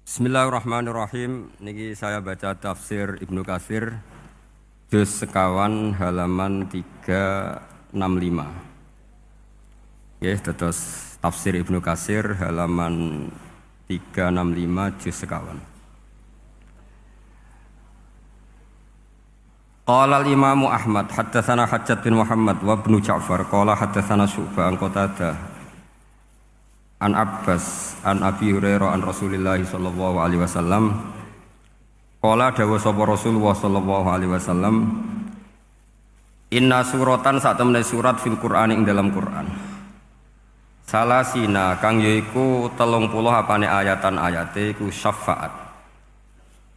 Bismillahirrahmanirrahim. Niki saya baca tafsir Ibnu Katsir juz sekawan halaman 365. Nggih, terus tafsir Ibnu Katsir halaman 365 juz sekawan. Qala al-Imam Ahmad haddatsana Hajjaj bin Muhammad wa Ibnu Ja'far qala haddatsana Syu'bah an Qatadah an Abbas an Abi Hurairah an Rasulillah sallallahu alaihi wasallam qala dawu sapa Rasulullah sallallahu alaihi wasallam inna suratan sak temene surat fil Qur'an ing dalam Qur'an salasina kang yaiku 30 apane ayatan ayate iku syafaat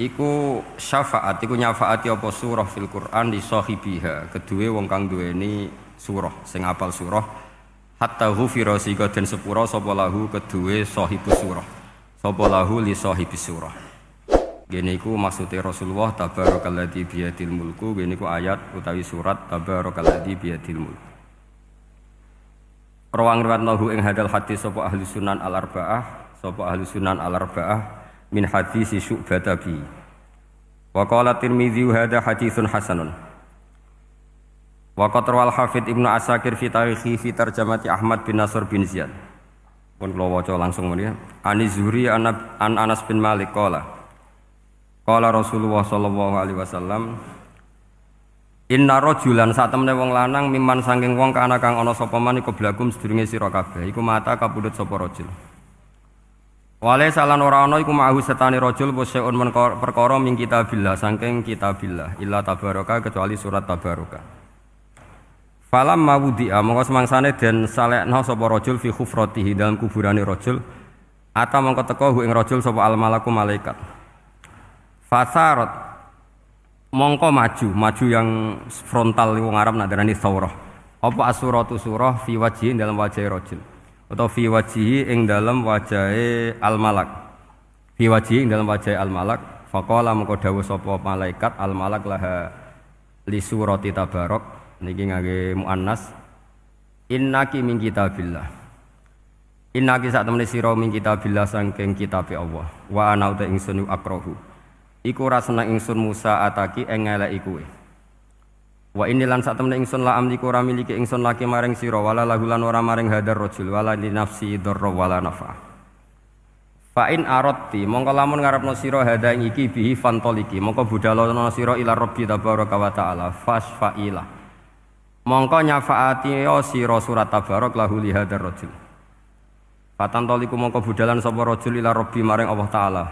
iku nyafaati apa surah fil Qur'an di sahibiha kedue wong kang duweni surah sing apal surah hatta ghufira sika den sepura sapa lahu kedue sahibus surah sapa lahu li sahibis surah. Ngene iku maksude Rasulullah tabarakalladzi biyadil mulku. Ngene iku ayat utawi surat tabarakalladzi biyadil mulku. Rawang riwayatnahu ing hadal hadis sapa ahli sunan al-arba'ah min hadis Syu'bah tabi. Wa qala Tirmidzi hadza haditsun hasanun. Waqat rawal Hafidz Ibnu Asakir fi tarikhi fi tarjamati Ahmad bin Nasr bin Ziyad. Pun kula waca langsung mriki. Ani Zuhri an Anas bin Malik qala Rasulullah sallallahu alaihi wasallam inna rajulan sak temene wong lanang miman saking wong kana kang ana sapa man iku blagum sedurunge sira kabeh iku mata kapundhut sapa rajul. Wale salan ora ana iku ma'hu setane rajul poseun perkara min kitabillah saking kitabillah illa tabaraka kecuali surat tabaraka. Falam mawudi'a mongko semangsane den salekna sapa rajul fi khufratihi dalam kuburane rajul ata mongko teka hu ing rajul sapa al malaku malaikat fasarat mongko maju yang frontal wong Arab nak darani thawrah apa asuratu surah fi wajhi dalam wajah rajul atau fi wajhi ing dalam wajahe al malak fi wajhi ing dalam wajahe al malak faqala mongko dawuh sapa malaikat al malak laha li surati tabarok niki ngangge muannas innaki min kitabillah innaki sak temene sira min kitabillah saking kitabe Allah wa ana uta ingsun akrahu iku ora seneng ingsun Musa ataki ing ngeleki kowe wa inilan sak temene ingsun la amliku ora miliki ingsun laki maring sira wala lahulan ora maring hadar rajul wala li nafsi darra wala nafa fa in aradti mongko lamun ngarepno sira hada ing iki bihi fantoliki mongko budhalono sira ila rabbi tabaraka wa taala fasfailah mongko nyafaati sira surat tabarok lahu li hadzal rajul fatantoliku mongko budalan sapa rajul ila rabbi maring Allah taala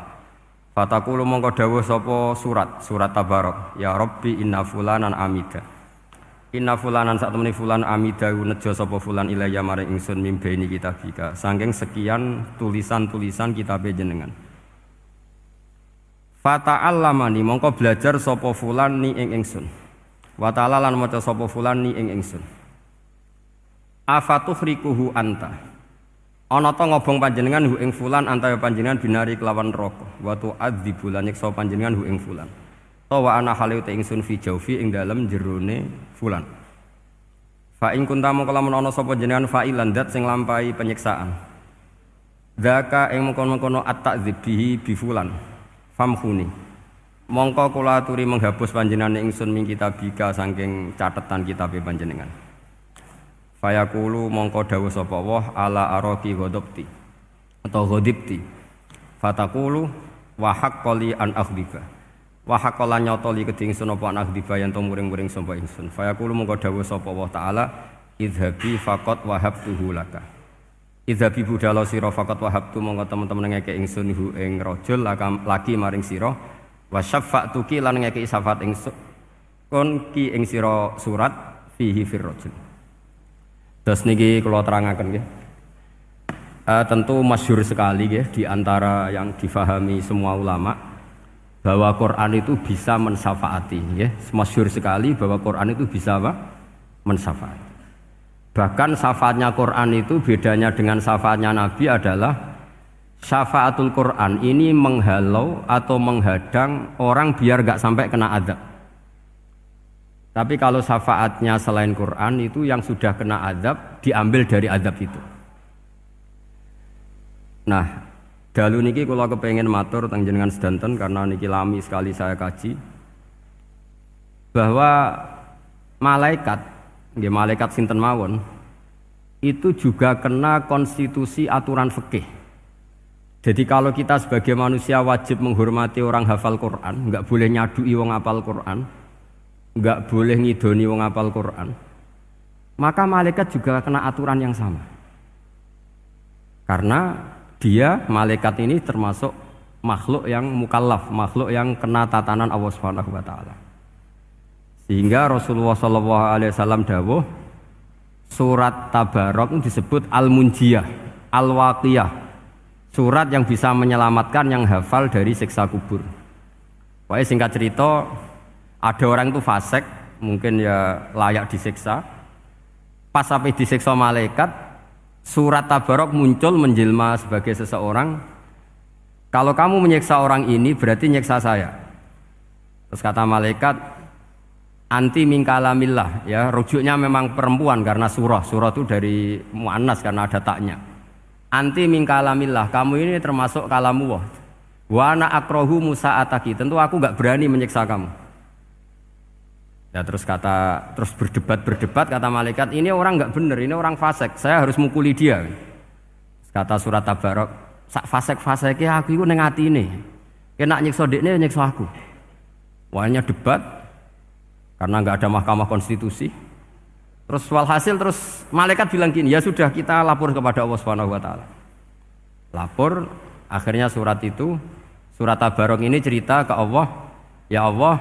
fatakulu mongko dawuh sapa surat tabarok ya rabbi inna fulanan sak temene fulan amida nejo sapa fulan ilayya maring ingsun mimbaini kitabika saking sekian tulisan-tulisan kitabe jenengan fata'allamani mongko belajar sapa fulan ni ing ingsun wa ta'ala lan maca sapa fulan ni ing ingsun afatuhrikuhu anta ana ta ngobong panjenengan hu ing fulan anta ya panjenengan binari kelawan neraka wa tu'adzibu lan nyiksa panjenengan hu ing fulan ta wa ana hale te ingsun fi jaufi ing dalem jerone fulan fa ing kunta mongko lamun ana sapa jenengan fa'ilan dat sing lampahi penyiksaan zaka ing mengkono-kono at-ta'dzib bihi bi fulan famkhuni mongko kula aturi menghapus panjenengan ingsun min kitabika saking catetan kitabe panjenengan. Fayaqulu mongko dawuh sapa Allah ala araqi ghadabti atau ghadibti. Fataqulu wa haqqali an akhdiba. Wa haqqala nyotoli kedhi ingsun apa an akhdiba yen to muring-muring sapa ingsun. Fayaqulu mongko dawuh sapa Allah taala idhabi faqat wahabtuhu laka. Idhabi budala sira faqat wahabtu mongko temen-temen ngeke ingsun hu ing rajul laki maring sira. Wa syafa'tuki lan ngeki syafaat ingsun kon ki ing sira surat fihi fir rajul. Terus niki kula terangaken nggih. Tentu masyhur sekali nggih di antara yang difahami semua ulama bahwa Quran itu bisa mensyafaati nggih. Masyhur sekali bahwa Quran itu bisa apa? Mensyafaati. Bahkan syafaatnya Quran itu bedanya dengan syafaatnya Nabi adalah syafaatul Quran ini menghalau atau menghadang orang biar gak sampai kena azab. Tapi kalau syafaatnya selain Quran itu yang sudah kena azab diambil dari azab itu. Nah, dalu niki kula kepengin matur teng jenengan sedanten karena niki lami sekali saya kaji bahwa malaikat, nggih malaikat sinten mawon itu juga kena konstitusi aturan fikih. Jadi kalau kita sebagai manusia wajib menghormati orang hafal Quran, enggak boleh nyadui wong hafal Quran, enggak boleh ngidoni wong hafal Quran, maka malaikat juga kena aturan yang sama. Karena dia, malaikat ini termasuk makhluk yang mukallaf, makhluk yang kena tatanan Allah Subhanahu wa taala. Sehingga Rasulullah SAW dawuh surat Tabarok disebut Al-Munjiyah, Al-Waqiyah, surat yang bisa menyelamatkan yang hafal dari siksa kubur. Pokoknya singkat cerita, ada orang itu fasik, mungkin ya layak disiksa. Pas sampai disiksa malaikat, surat Tabarok muncul menjelma sebagai seseorang. Kalau kamu menyiksa orang ini berarti nyiksa saya. Terus kata malaikat, anti min kalamillah, ya rujuknya memang perempuan karena surah itu dari muannas karena ada taknya. Anti min kalamillah, kamu ini termasuk kalamullah. Wa ana akrahu musa'ataki, tentu aku enggak berani menyiksa kamu. Ya terus berdebat kata malaikat, ini orang enggak benar, ini orang fasik, saya harus mukuli dia. Kata surat Tabarok, sak fasik-fasike aku iku ning atine. Kena nyiksa dekne nyiksa aku. Wahnya debat karena enggak ada mahkamah konstitusi. Terus walhasil terus malaikat bilang gini, ya sudah kita lapor kepada Allah Subhanahu wa taala. Lapor, akhirnya surat Tabarok ini cerita ke Allah, ya Allah,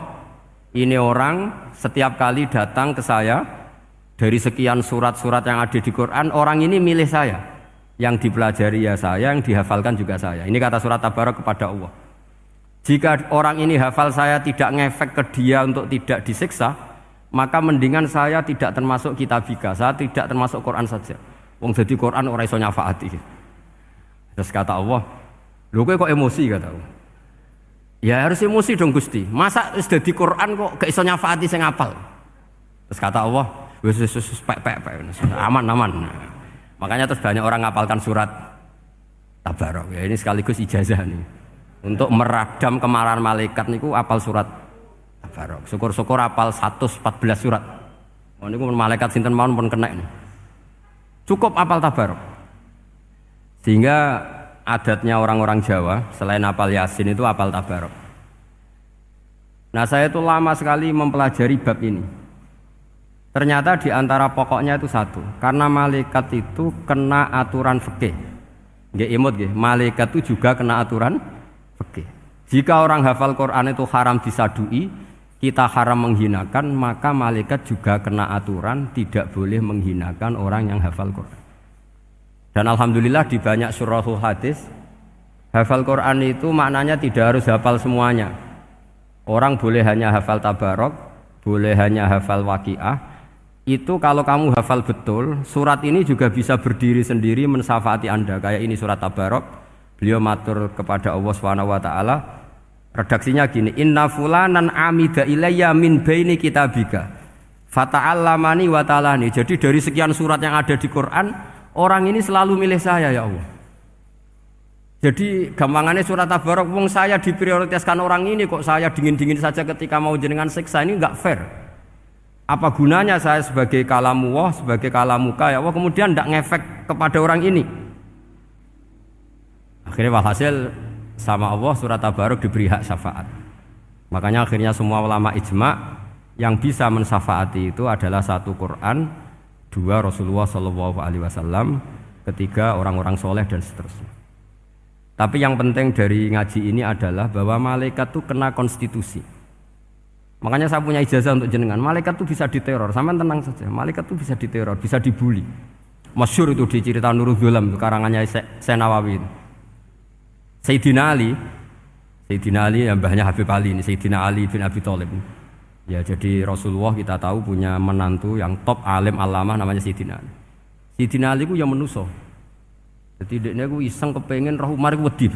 ini orang setiap kali datang ke saya dari sekian surat-surat yang ada di Quran, orang ini milih saya. Yang dipelajari ya saya, yang dihafalkan juga saya. Ini kata surat Tabarok kepada Allah. Jika orang ini hafal saya tidak ngefek ke dia untuk tidak disiksa, maka mendingan saya tidak termasuk kitabika, saya tidak termasuk Quran saja. Wong jadi Quran ora iso nyafaati. Terus kata Allah, lho kowe kok emosi kata Allah. Ya harus emosi dong Gusti. Masa wis dadi Quran kok gak iso nyafaati sing hafal. Terus kata Allah, wis pek aman. Makanya terus banyak orang ngapalkan surat Tabarok. Ya ini sekaligus ijazah nih. Untuk meradam kemarahan malaikat niku apal surat Tabarok. Syukur-syukur apal 114 surat. Oh niku malaikat sinten mawon pun kena ini. Cukup apal Tabarok. Sehingga adatnya orang-orang Jawa selain apal Yasin itu apal Tabarok. Nah, saya itu lama sekali mempelajari bab ini. Ternyata di antara pokoknya itu satu, karena malaikat itu kena aturan fikih. Nggih imut nggih, malaikat itu juga kena aturan fikih. Jika orang hafal Quran itu haram disadui, kita haram menghinakan, maka malaikat juga kena aturan tidak boleh menghinakan orang yang hafal Quran. Dan alhamdulillah di banyak surahul hadis, hafal Quran itu maknanya tidak harus hafal semuanya. Orang boleh hanya hafal Tabarok, boleh hanya hafal Waqiah. Itu kalau kamu hafal betul, surat ini juga bisa berdiri sendiri mensyafaati Anda. Kayak ini surat Tabarok, beliau matur kepada Allah Subhanahu wa taala. Redaksinya gini, inna fulanan amida ilayya min baini kitabika fata'allamani wa ta'alani. Jadi dari sekian surat yang ada di Quran, orang ini selalu milih saya ya Allah. Jadi gampangannya surat Tabarok, wong saya diprioritaskan orang ini kok saya dingin-dingin saja ketika mau jenengan siksa, ini enggak fair. Apa gunanya saya sebagai kalamullah, sebagai kalamuka ya Allah, kemudian tidak ngefek kepada orang ini. Akhirnya walhasil sama Allah surat Tabarok diberi hak syafaat. Makanya akhirnya semua ulama ijma yang bisa mensyafaati itu adalah satu Quran, dua Rasulullah SAW, ketiga orang-orang soleh dan seterusnya. Tapi yang penting dari ngaji ini adalah bahwa malaikat itu kena konstitusi. Makanya saya punya ijazah untuk jenengan. Malaikat itu bisa diteror, sampean tenang saja. Malaikat itu bisa diteror, bisa dibully. Masyhur itu di cerita Nurul Dzulam, karangannya Senawawi. Sayyidina Ali yang mbahnya Habib Ali ini, Sayyidina Ali bin Abi Thalib. Ya jadi Rasulullah kita tahu punya menantu yang top alim alama namanya Sayyidina Ali. Sayyidina Ali ku yang menuso. Jadi dekne ku iseng kepengin roh Umar ku wedi.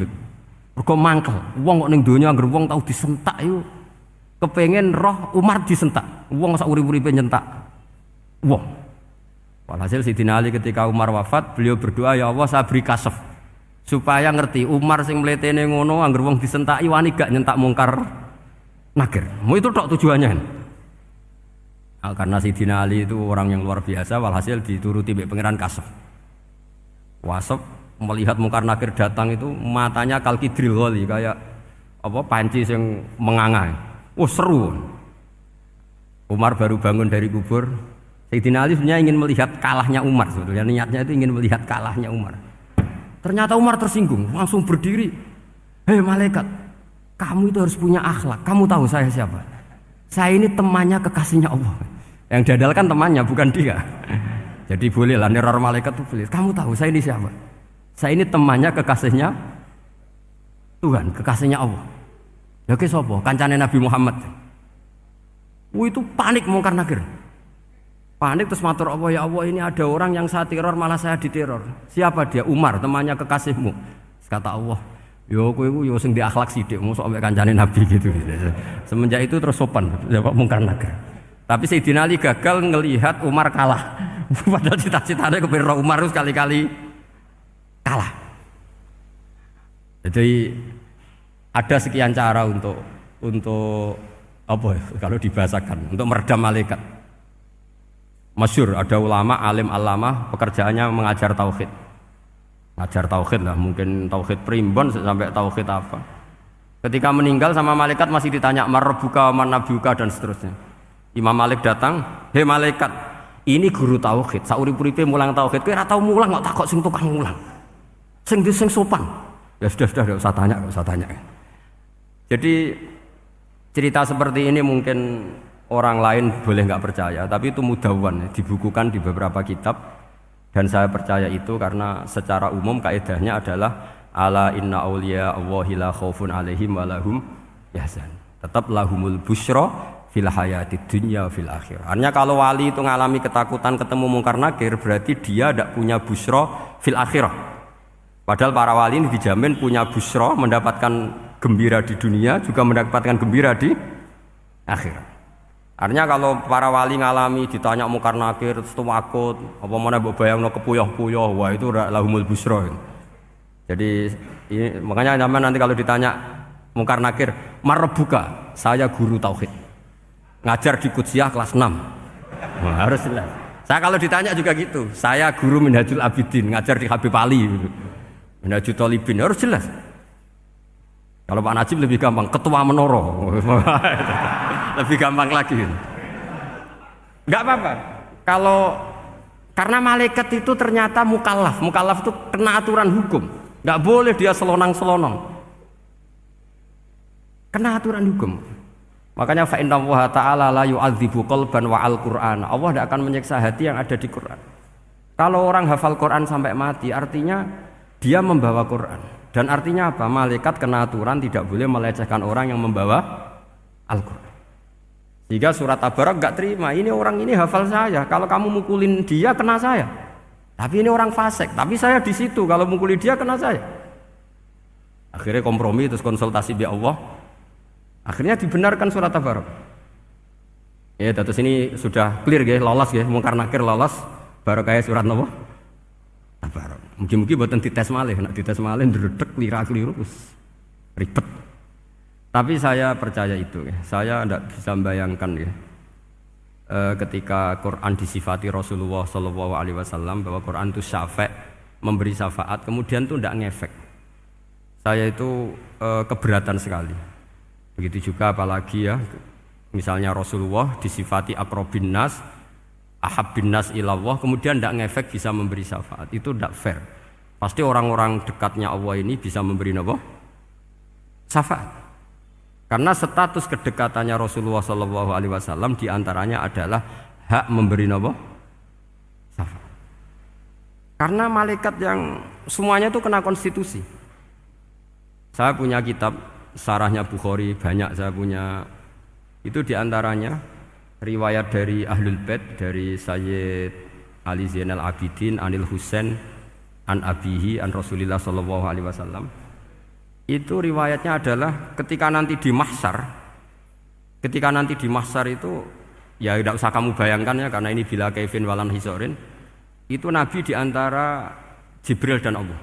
Mergo mangkel. Wong kok ning donya anggere wong tau disentak iku kepengen roh Umar disentak. Wong sak urip-uripe nyentak. Wong. Walhasil Sayyidina Ali ketika Umar wafat, beliau berdoa, ya Allah saya beri kasaf supaya ngerti Umar sing mletene ngono angger wong disentaki wani gak nyentak mungkar nakir. Mau itu tok tujuannya. Karena Sayyidina Ali itu orang yang luar biasa, walhasil dituruti mbek pangeran Kasep. Wasep melihat mungkar nakir datang itu matanya kalkidril ghali kayak apa panci yang menganga. Seru. Umar baru bangun dari kubur. Sayyidina Ali sebenarnya ingin melihat kalahnya Umar sebetulnya. Niatnya itu ingin melihat kalahnya Umar. Ternyata Umar tersinggung, langsung berdiri. Hei malaikat, kamu itu harus punya akhlak. Kamu tahu saya siapa? Saya ini temannya kekasihnya Allah. Yang diandalkan temannya, bukan dia. Jadi bolehlah neror malaikat itu boleh. Kamu tahu saya ini siapa? Saya ini temannya kekasihnya Tuhan, kekasihnya Allah. Ya ke sapa? Kancane Nabi Muhammad. Itu panik mungkar nakir. Panik terus matur Allah, ya Allah ini ada orang yang saya teror malah saya diteror. Siapa dia? Umar, temannya kekasihmu. Kata Allah, yo kowe iku yo sing diakhlak sithik, mosok ambek kancane Nabi gitu. Semenjak itu terus sopan jawab mungkar nakir. Tapi Sayyidina Ali gagal ngelihat Umar kalah. Padahal cita-citanya kepengin Umar terus kali-kali kalah. Jadi ada sekian cara untuk apa ya, kalau dibahasakan untuk meredam malaikat. Masyhur ada ulama alim alama pekerjaannya mengajar tauhid. Ngajar tauhid lah, mungkin tauhid primbon sampai tauhid apa. Ketika meninggal sama malaikat masih ditanya marbuka, manabiuka dan seterusnya. Imam Malik datang, "Hei malaikat, ini guru tauhid, saurip-uripe mulang tauhid. Kowe ora tau mulang kok takok sing tukang mulang. Sing sopan." Ya sudah enggak usah tanya. Jadi cerita seperti ini mungkin orang lain boleh nggak percaya, tapi itu mudawwan, dibukukan di beberapa kitab, dan saya percaya itu karena secara umum kaidahnya adalah ala inna auliya Allahi la khaufun alaihim wa lahum yahzan. Tetap lahumul busyra fil hayatid dunya fil akhirah. Artinya kalau wali itu ngalami ketakutan ketemu mungkar nakir berarti dia tidak punya busyra fil akhirah. Padahal para wali ini dijamin punya busyra, mendapatkan gembira di dunia juga mendapatkan gembira di akhirat. Artinya kalau para wali ngalami ditanya mungkar nakir terus takut, apa mana mbok bayangno kepuyah-puyah, wah itu lahumul busyra. Jadi makanya zaman nanti kalau ditanya mungkar nakir, marbuka, saya guru tauhid. Ngajar di Qudsiyah kelas 6. Nah, harus jelas. Saya kalau ditanya juga gitu, saya guru Minhajul Abidin, ngajar di Habib Ali. Minhajul Thalibin, harus jelas. Kalau Pak Najib lebih gampang, ketua menoro. Lebih gampang lagi. Enggak apa-apa. Kalau karena malaikat itu ternyata mukallaf. Mukallaf itu kena aturan hukum. Enggak boleh dia selonang-selonong. Kena aturan hukum. Makanya fa inna Allah ta'ala la yu'adzibu qalban wa al-Qur'an. Allah tidak akan menyiksa hati yang ada di Quran. Kalau orang hafal Quran sampai mati, artinya dia membawa Quran. Dan artinya apa? Malaikat kena aturan tidak boleh melecehkan orang yang membawa Al-Quran. Sehingga surat Tabarak gak terima. Ini orang ini hafal saya. Kalau kamu mukulin dia kena saya. Tapi ini orang fasik. Tapi saya di situ. Kalau mukuli dia kena saya. Akhirnya kompromi terus konsultasi bi Allah. Akhirnya dibenarkan surat Tabarak. Ya, terus ini sudah clear ya, lolos ya, mungkar nakir lolos. Baru kayak surat apa? Tabarak. Mungkin buatan dites malih, nak dites malih ndredeg keliru ribet. Tapi saya percaya itu ya. Saya tidak bisa membayangkan ya. Ketika Quran disifati Rasulullah SAW bahwa Quran itu syafa', memberi syafaat, kemudian itu tidak ngefek. Saya itu keberatan sekali. Begitu juga apalagi ya, misalnya Rasulullah disifati aqrabin nas, ahabbin nas ilallah, kemudian tidak ngefek bisa memberi syafaat. Itu tidak fair. Pasti orang-orang dekatnya Allah ini bisa memberi apa? Syafaat. Karena status kedekatannya Rasulullah SAW diantaranya adalah hak memberi apa? Syafaat. Karena malaikat yang semuanya itu kena konstitusi. Saya punya kitab Sarahnya Bukhari, banyak saya punya. Itu diantaranya riwayat dari Ahlul Bait, dari Sayyid Ali Zainal Abidin, Anil Husain, an Abihi, an Rasulillah Sallallahu Alaihi Wasallam. Itu riwayatnya adalah ketika nanti di mahsyar itu, ya tidak usah kamu bayangkan ya, karena ini bila kaifin walan hisorin. Itu Nabi diantara Jibril dan Allah.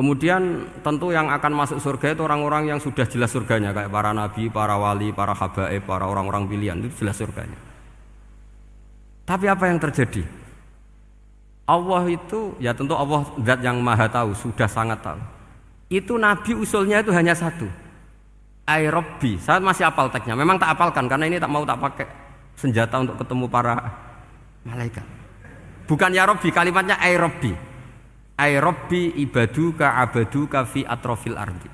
Kemudian tentu yang akan masuk surga itu orang-orang yang sudah jelas surganya, kayak para nabi, para wali, para habaib, para orang-orang pilihan, itu jelas surganya. Tapi apa yang terjadi? Allah itu, ya tentu Allah zat yang maha tahu, sudah sangat tahu. Itu nabi usulnya itu hanya satu, ay Rabbi. Saya masih hafal teksnya, memang tak hafalkan karena ini tak mau tak pakai senjata untuk ketemu para malaikat. Bukan ya Rabbi, kalimatnya ay Rabbi. Ay Rabbi ibaduka abaduka fi atrofil ardi.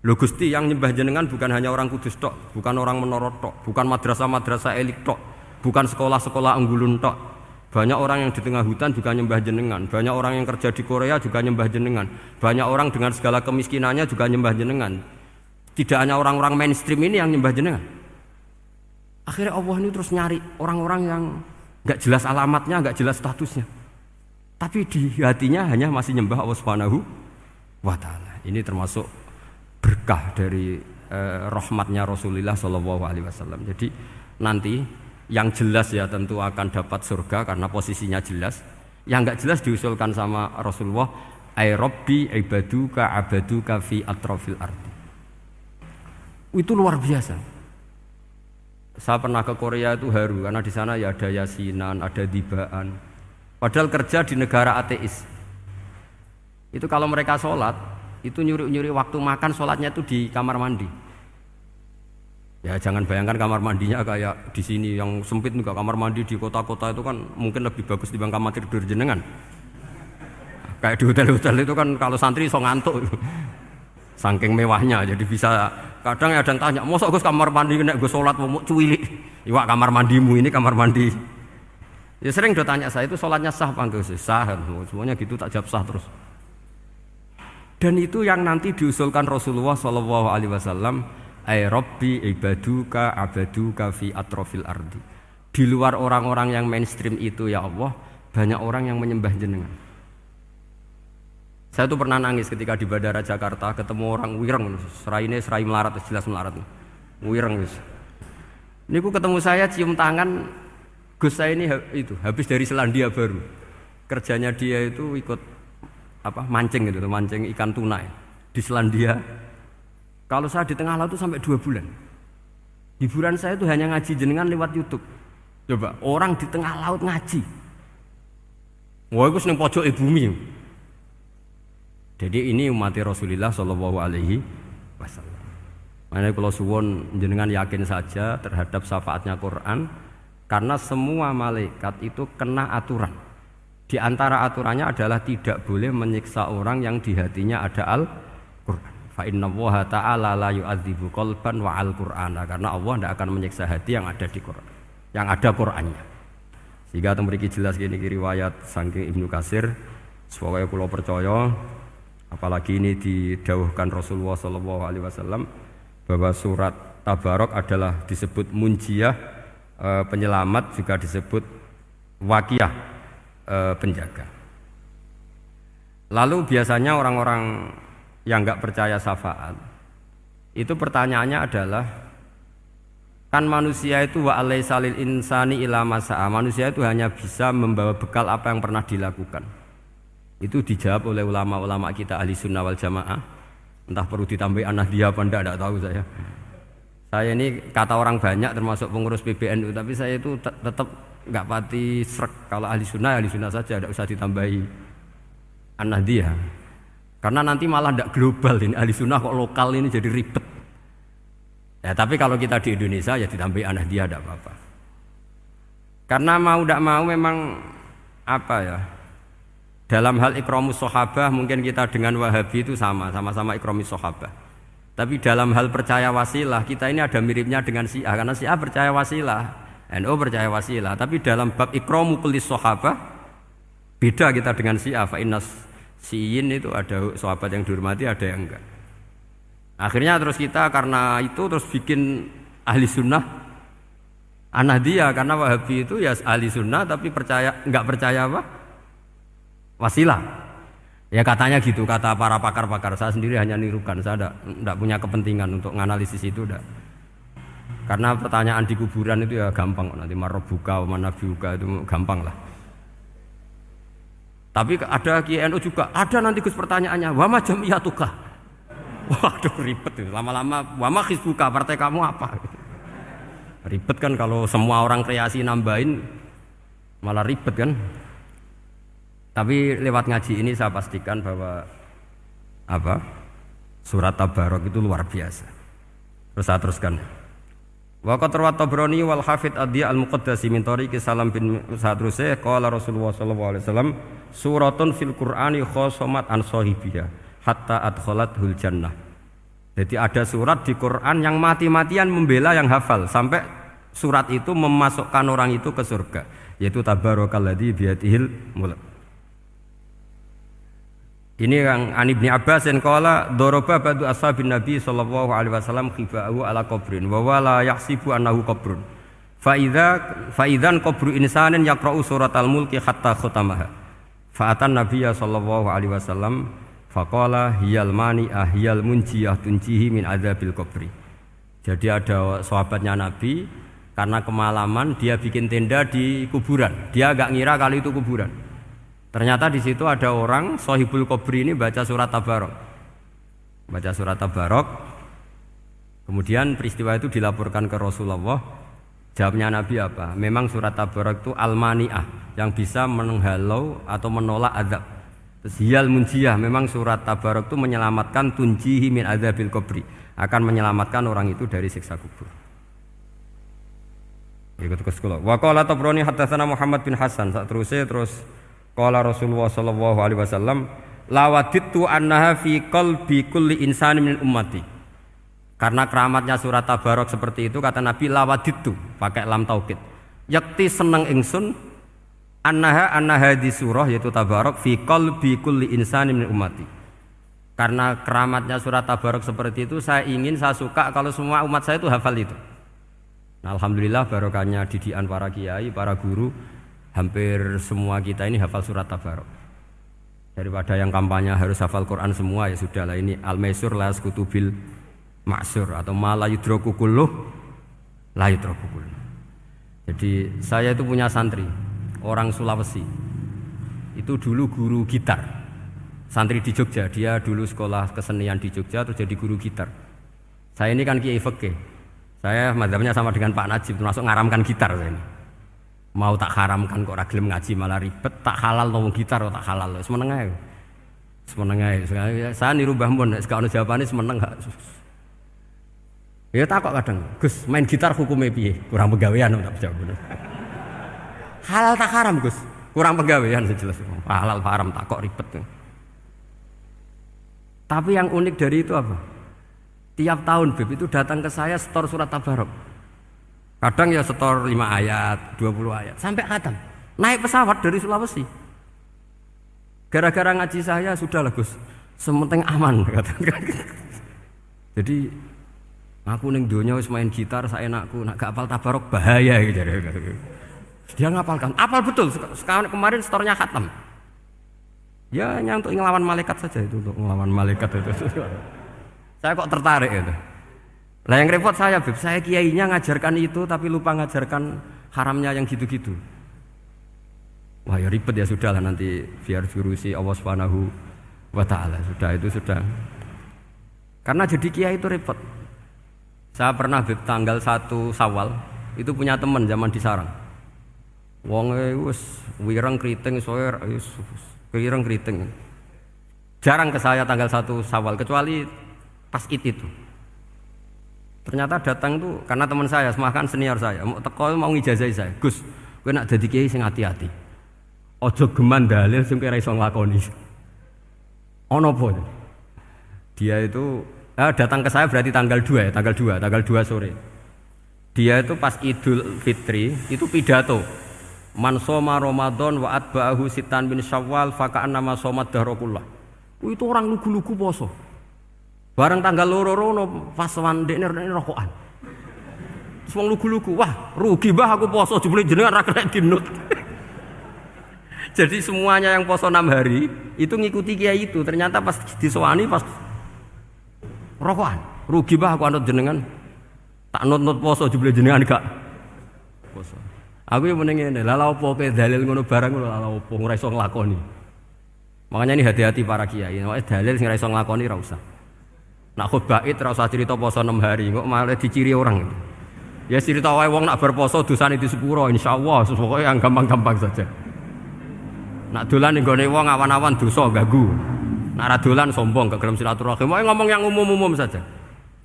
Lho Gusti, yang nyembah jenengan bukan hanya orang Kudus tok, bukan orang Menara tok, bukan madrasah-madrasah elit tok, bukan sekolah-sekolah Unggulun tok. Banyak orang yang di tengah hutan juga nyembah jenengan, banyak orang yang kerja di Korea juga nyembah jenengan, banyak orang dengan segala kemiskinannya juga nyembah jenengan. Tidak hanya orang-orang mainstream ini yang nyembah jenengan. Akhirnya Allah ini terus nyari orang-orang yang enggak jelas alamatnya, enggak jelas statusnya. Tapi di hatinya hanya masih nyembah Allah Subhanahu wa taala. Ini termasuk berkah dari rahmatnya Rasulullah sallallahu alaihi wasallam. Jadi nanti yang jelas ya tentu akan dapat surga karena posisinya jelas. Yang enggak jelas diusulkan sama Rasulullah, ay Rabbi ibaduka abaduka fi atrofil ardi. Itu luar biasa. Saya pernah ke Korea itu haru karena di sana ya ada yasinan, ada dibaan. Padahal kerja di negara ateis. Itu kalau mereka sholat, itu nyuri-nyuri waktu makan sholatnya itu di kamar mandi. Ya jangan bayangkan kamar mandinya kayak di sini yang sempit juga. Kamar mandi di kota-kota itu kan mungkin lebih bagus dibanding kamar tidur jenengan. Kayak di hotel-hotel itu kan kalau santri so ngantuk. Saking mewahnya, jadi bisa kadang ada yang tanya, mosok Gus kamar mandi nek gue sholat mau cuwilik. Iwak kamar mandimu ini kamar mandi. Ya sering do tanya saya itu sholatnya sah apa enggak sih? Sah, semuanya gitu tak jawab sah terus. Dan itu yang nanti diusulkan Rasulullah Shallallahu Alaihi Wasallam, ay Rabbi ibaduka abaduka fi atrofil ardi. Di luar orang-orang yang mainstream itu ya Allah, banyak orang yang menyembah jenengan. Saya tuh pernah nangis ketika di Bandara Jakarta ketemu orang wireng, serai melarat, jelas melarat, wireng wis. Ini ketemu saya cium tangan. Gus saya ini itu habis dari Selandia Baru. Kerjanya dia itu ikut mancing gitu, mancing ikan tuna di Selandia. Kalau saya di tengah laut itu sampai 2 bulan. Hiburan saya itu hanya ngaji jenengan lewat YouTube. Coba orang di tengah laut ngaji. Wah, itu seneng pojok bumi. Jadi ini umat Rasulullah Shallallahu Alaihi Wasallam. Makanya kalau suwon jenengan yakin saja terhadap syafaatnya Quran. Karena semua malaikat itu kena aturan. Di antara aturannya adalah tidak boleh menyiksa orang yang di hatinya ada Al-Quran. Fa innallaha ta'ala la yu'adzibu qalban wa al-Qur'ana. Karena Allah tidak akan menyiksa hati yang ada di Quran, yang ada Qurannya. Sehingga memiliki jelas gini riwayat saking Ibnu Katsir. Semoga kula percaya, apalagi ini didhawuhkan Rasulullah sallallahu alaihi wasallam bahwa surat Tabarok adalah disebut munjiyah, penyelamat, juga disebut wakiyah, penjaga. Lalu biasanya orang-orang yang enggak percaya syafaat itu pertanyaannya adalah, kan manusia itu wa alaisa lil insani ila masa'a, manusia itu hanya bisa membawa bekal apa yang pernah dilakukan. Itu dijawab oleh ulama-ulama kita ahli sunnah wal jamaah. Entah perlu ditambah anahdiah apa enggak tahu saya. Saya ini kata orang banyak termasuk pengurus PBNU, tapi saya itu tetap nggak pati srek. Kalau ahli sunnah saja, tidak usah ditambahi an-nahdiyah. Karena nanti malah tidak global ini, ahli sunnah kok lokal ini jadi ribet. Ya tapi kalau kita di Indonesia ya ditambahi an-nahdiyah tidak apa-apa. Karena mau tidak mau memang dalam hal ikramus sahabah mungkin kita dengan Wahabi itu sama-sama ikramus sahabah. Tapi dalam hal percaya wasilah kita ini ada miripnya dengan Syiah, karena Syiah percaya wasilah, NU percaya wasilah. Tapi dalam bab ikramu kulis sahabah beda kita dengan Syiah. Fa innas syiin itu ada sahabat yang dihormati, ada yang enggak. Akhirnya terus kita karena itu terus bikin ahli sunnah an-nahdiyah, karena Wahabi itu ya ahli sunnah tapi enggak percaya wasilah. Ya katanya gitu, kata para pakar-pakar. Saya sendiri hanya nirukan, saya tidak punya kepentingan untuk menganalisis itu. Karena pertanyaan di kuburan itu ya gampang, nanti marobuka, manabiuka itu gampang lah. Tapi ada Kiai NU juga, ada nanti Gus pertanyaannya, wa ma jamiyatuka. Waduh ribet itu. Lama-lama wa ma hizbuka, partai kamu apa? Ribet kan kalau semua orang kreasi nambahin malah ribet kan. Tapi lewat ngaji ini saya pastikan bahwa surat Tabarok itu luar biasa. Terus saya teruskan. Wa qad rawat Tabrani wal Hafidz Adhi al-Muqaddasi min tariqi Salam bin Sadrusih qala Rasulullah sallallahu alaihi wasallam suratun fil Qur'ani khosomat an sahibiha hatta adkhalathul jannah. Jadi ada surat di Quran yang mati-matian membela yang hafal sampai surat itu memasukkan orang itu ke surga, yaitu tabarakalladzi biyadihil mulk. Ini yang An Ibnu Abbas yang qala daraba ba'du ashabin Nabi sallallahu alaihi wasallam khifa'ahu ala qabrin wa wala yahsibu annahu qabrun. Fa idzan qabru insanin yaqra'u suratal mulki hatta khatamaha. Fa atan Nabiyya sallallahu alaihi wasallam faqala hiyal mani'ah hiyal munjiyah tunjihi min adzabil qabri. Jadi ada sahabatnya Nabi karena kemalaman dia bikin tenda di kuburan. Dia enggak ngira kali itu kuburan. Ternyata di situ ada orang Sohibul Qabri ini baca surat Tabarok. Baca surat Tabarok. Kemudian peristiwa itu dilaporkan ke Rasulullah. Jawabnya Nabi apa? Memang surat Tabarok itu al-mani'ah, yang bisa menghalau atau menolak azab. Terus hiyal munjiyah, memang surat Tabarok itu menyelamatkan tunjihi min adzabil qabri, akan menyelamatkan orang itu dari siksa kubur. Ikut ke sekolah. Wa qala Tabrani haddatsana Muhammad bin Hasan. Terus qala Rasulullah sallallahu alaihi wasallam lawadittu annaha fi qalbi kulli insani min ummati. Karena keramatnya surat Tabarok seperti itu kata Nabi lawadittu pakai lam taukid. Yakti seneng ingsun annaha di surah yaitu Tabarok fi qalbi kulli insani min ummati. Karena keramatnya surat Tabarok seperti itu saya suka kalau semua umat saya itu hafal itu. Nah, alhamdulillah barokahnya didikan para kiai, para guru. Hampir semua kita ini hafal surat Tabarok. Daripada yang kampanye harus hafal Quran semua, ya sudahlah ini al-maisur la yaskutubil ma'sur atau ma la yudraku kulluh la yudraku kulluh. Jadi saya itu punya santri orang Sulawesi. Itu dulu guru gitar. Santri di Jogja, dia dulu sekolah kesenian di Jogja terus jadi guru gitar. Saya ini kan kiai fikih. Saya mazhabnya sama dengan Pak Najib, termasuk ngaramkan gitar saya ini. Mau tak haramkan kok ora gelem ngaji malah ribet, tak halal ngomong gitar kok tak halal. Semeneng ae. Saya niru Mbah Mun, nek ono jawabane semeneng gak. Ya takok kadang, Gus, main gitar hukumnya piye? Kurang pegawean tak jawab. Halal tak haram, Gus? Kurang pegawean jelas. Halal haram takok ribet. Tapi yang unik dari itu apa? Tiap tahun Beb itu datang ke saya setor surat Tabarok. Kadang ya setor 5 ayat, 20 ayat, sampai khatam. Naik pesawat dari Sulawesi. Gara-gara ngaji saya, sudahlah Gus, sementing aman. Jadi, aku ning donya wis main gitar, saenakku, nak gak apal Tabarok bahaya. Gitu. Dia ngapalkan, apal betul, sekarang kemarin setornya khatam. Ya hanya untuk ngelawan malaikat saja itu, untuk ngelawan malaikat itu. Saya kok tertarik itu. Lah yang repot saya, Beb, saya kiainya ngajarkan itu tapi lupa ngajarkan haramnya yang gitu-gitu. Wah ya ribet ya sudahlah nanti biar jurusi Allah Subhanahu wa taala. Sudah. Karena jadi kiai itu repot. Saya pernah Beb tanggal 1 Syawal itu punya teman zaman di Sarang. Wonge wis wireng kriting soe wis wireng kriting. Jarang ke saya tanggal 1 Syawal kecuali pas itu. Ternyata datang tuh karena teman saya, semakan senior saya, mau ngijazahi saya. Gus, kowe nak dadi kiai sing hati-hati. Aja geman dalil sing kowe ora iso nglakoni. Ono apa? Dia itu datang ke saya berarti tanggal 2 sore. Dia itu pas Idul Fitri itu pidato. Man shoma Ramadan wa atba'ahu sitan bin Syawal faka'annama shoma dahrakullah. Itu orang lugu-lugu poso. Bareng tanggal loro pas wandekne rokokan. Wong lugu-lugu, wah rugi bah aku poso jebule jenengan ra kena dinut. Jadi semuanya yang poso 6 hari itu ngikuti kiai itu. Ternyata pas disowani pas rokokan, rugi bah aku anut jenengan. Tak nut poso jebule jenengan gak poso. Aku yo meneng ngene, lha opo kowe dalil ngono barang lha opo ora iso nglakoni. Makanya ini hati-hati para kiai. Nek dalil sing ra iso nglakoni ra usah. Nak khutbah Id ra usah cerita poso 6 hari, kok malah diciri orang. Ya cerita wae wong nak berposo dosane di sepuro insyaallah, pokoke yang gampang-gampang saja. Nak dolan ning gone wong awan-awan dosa ganggu. Nak ra dolan sombong gak gelem silaturahim. Wae ngomong yang umum-umum saja.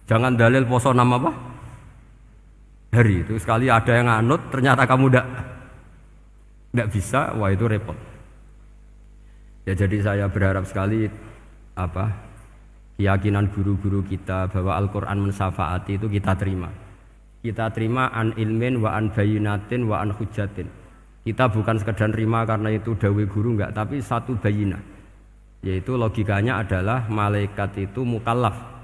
Jangan dalil poso 6 apa? Hari itu sekali ada yang anut ternyata kamu ndak bisa, wah itu repot. Ya jadi saya berharap sekali keyakinan guru-guru kita bahwa Al-Quran mensyafaati itu kita terima. Kita terima an ilmin wa an bayinatin wa an hujatin. Kita bukan sekedar terima karena itu dawai guru enggak, tapi satu bayinah. Yaitu logikanya adalah malaikat itu mukallaf.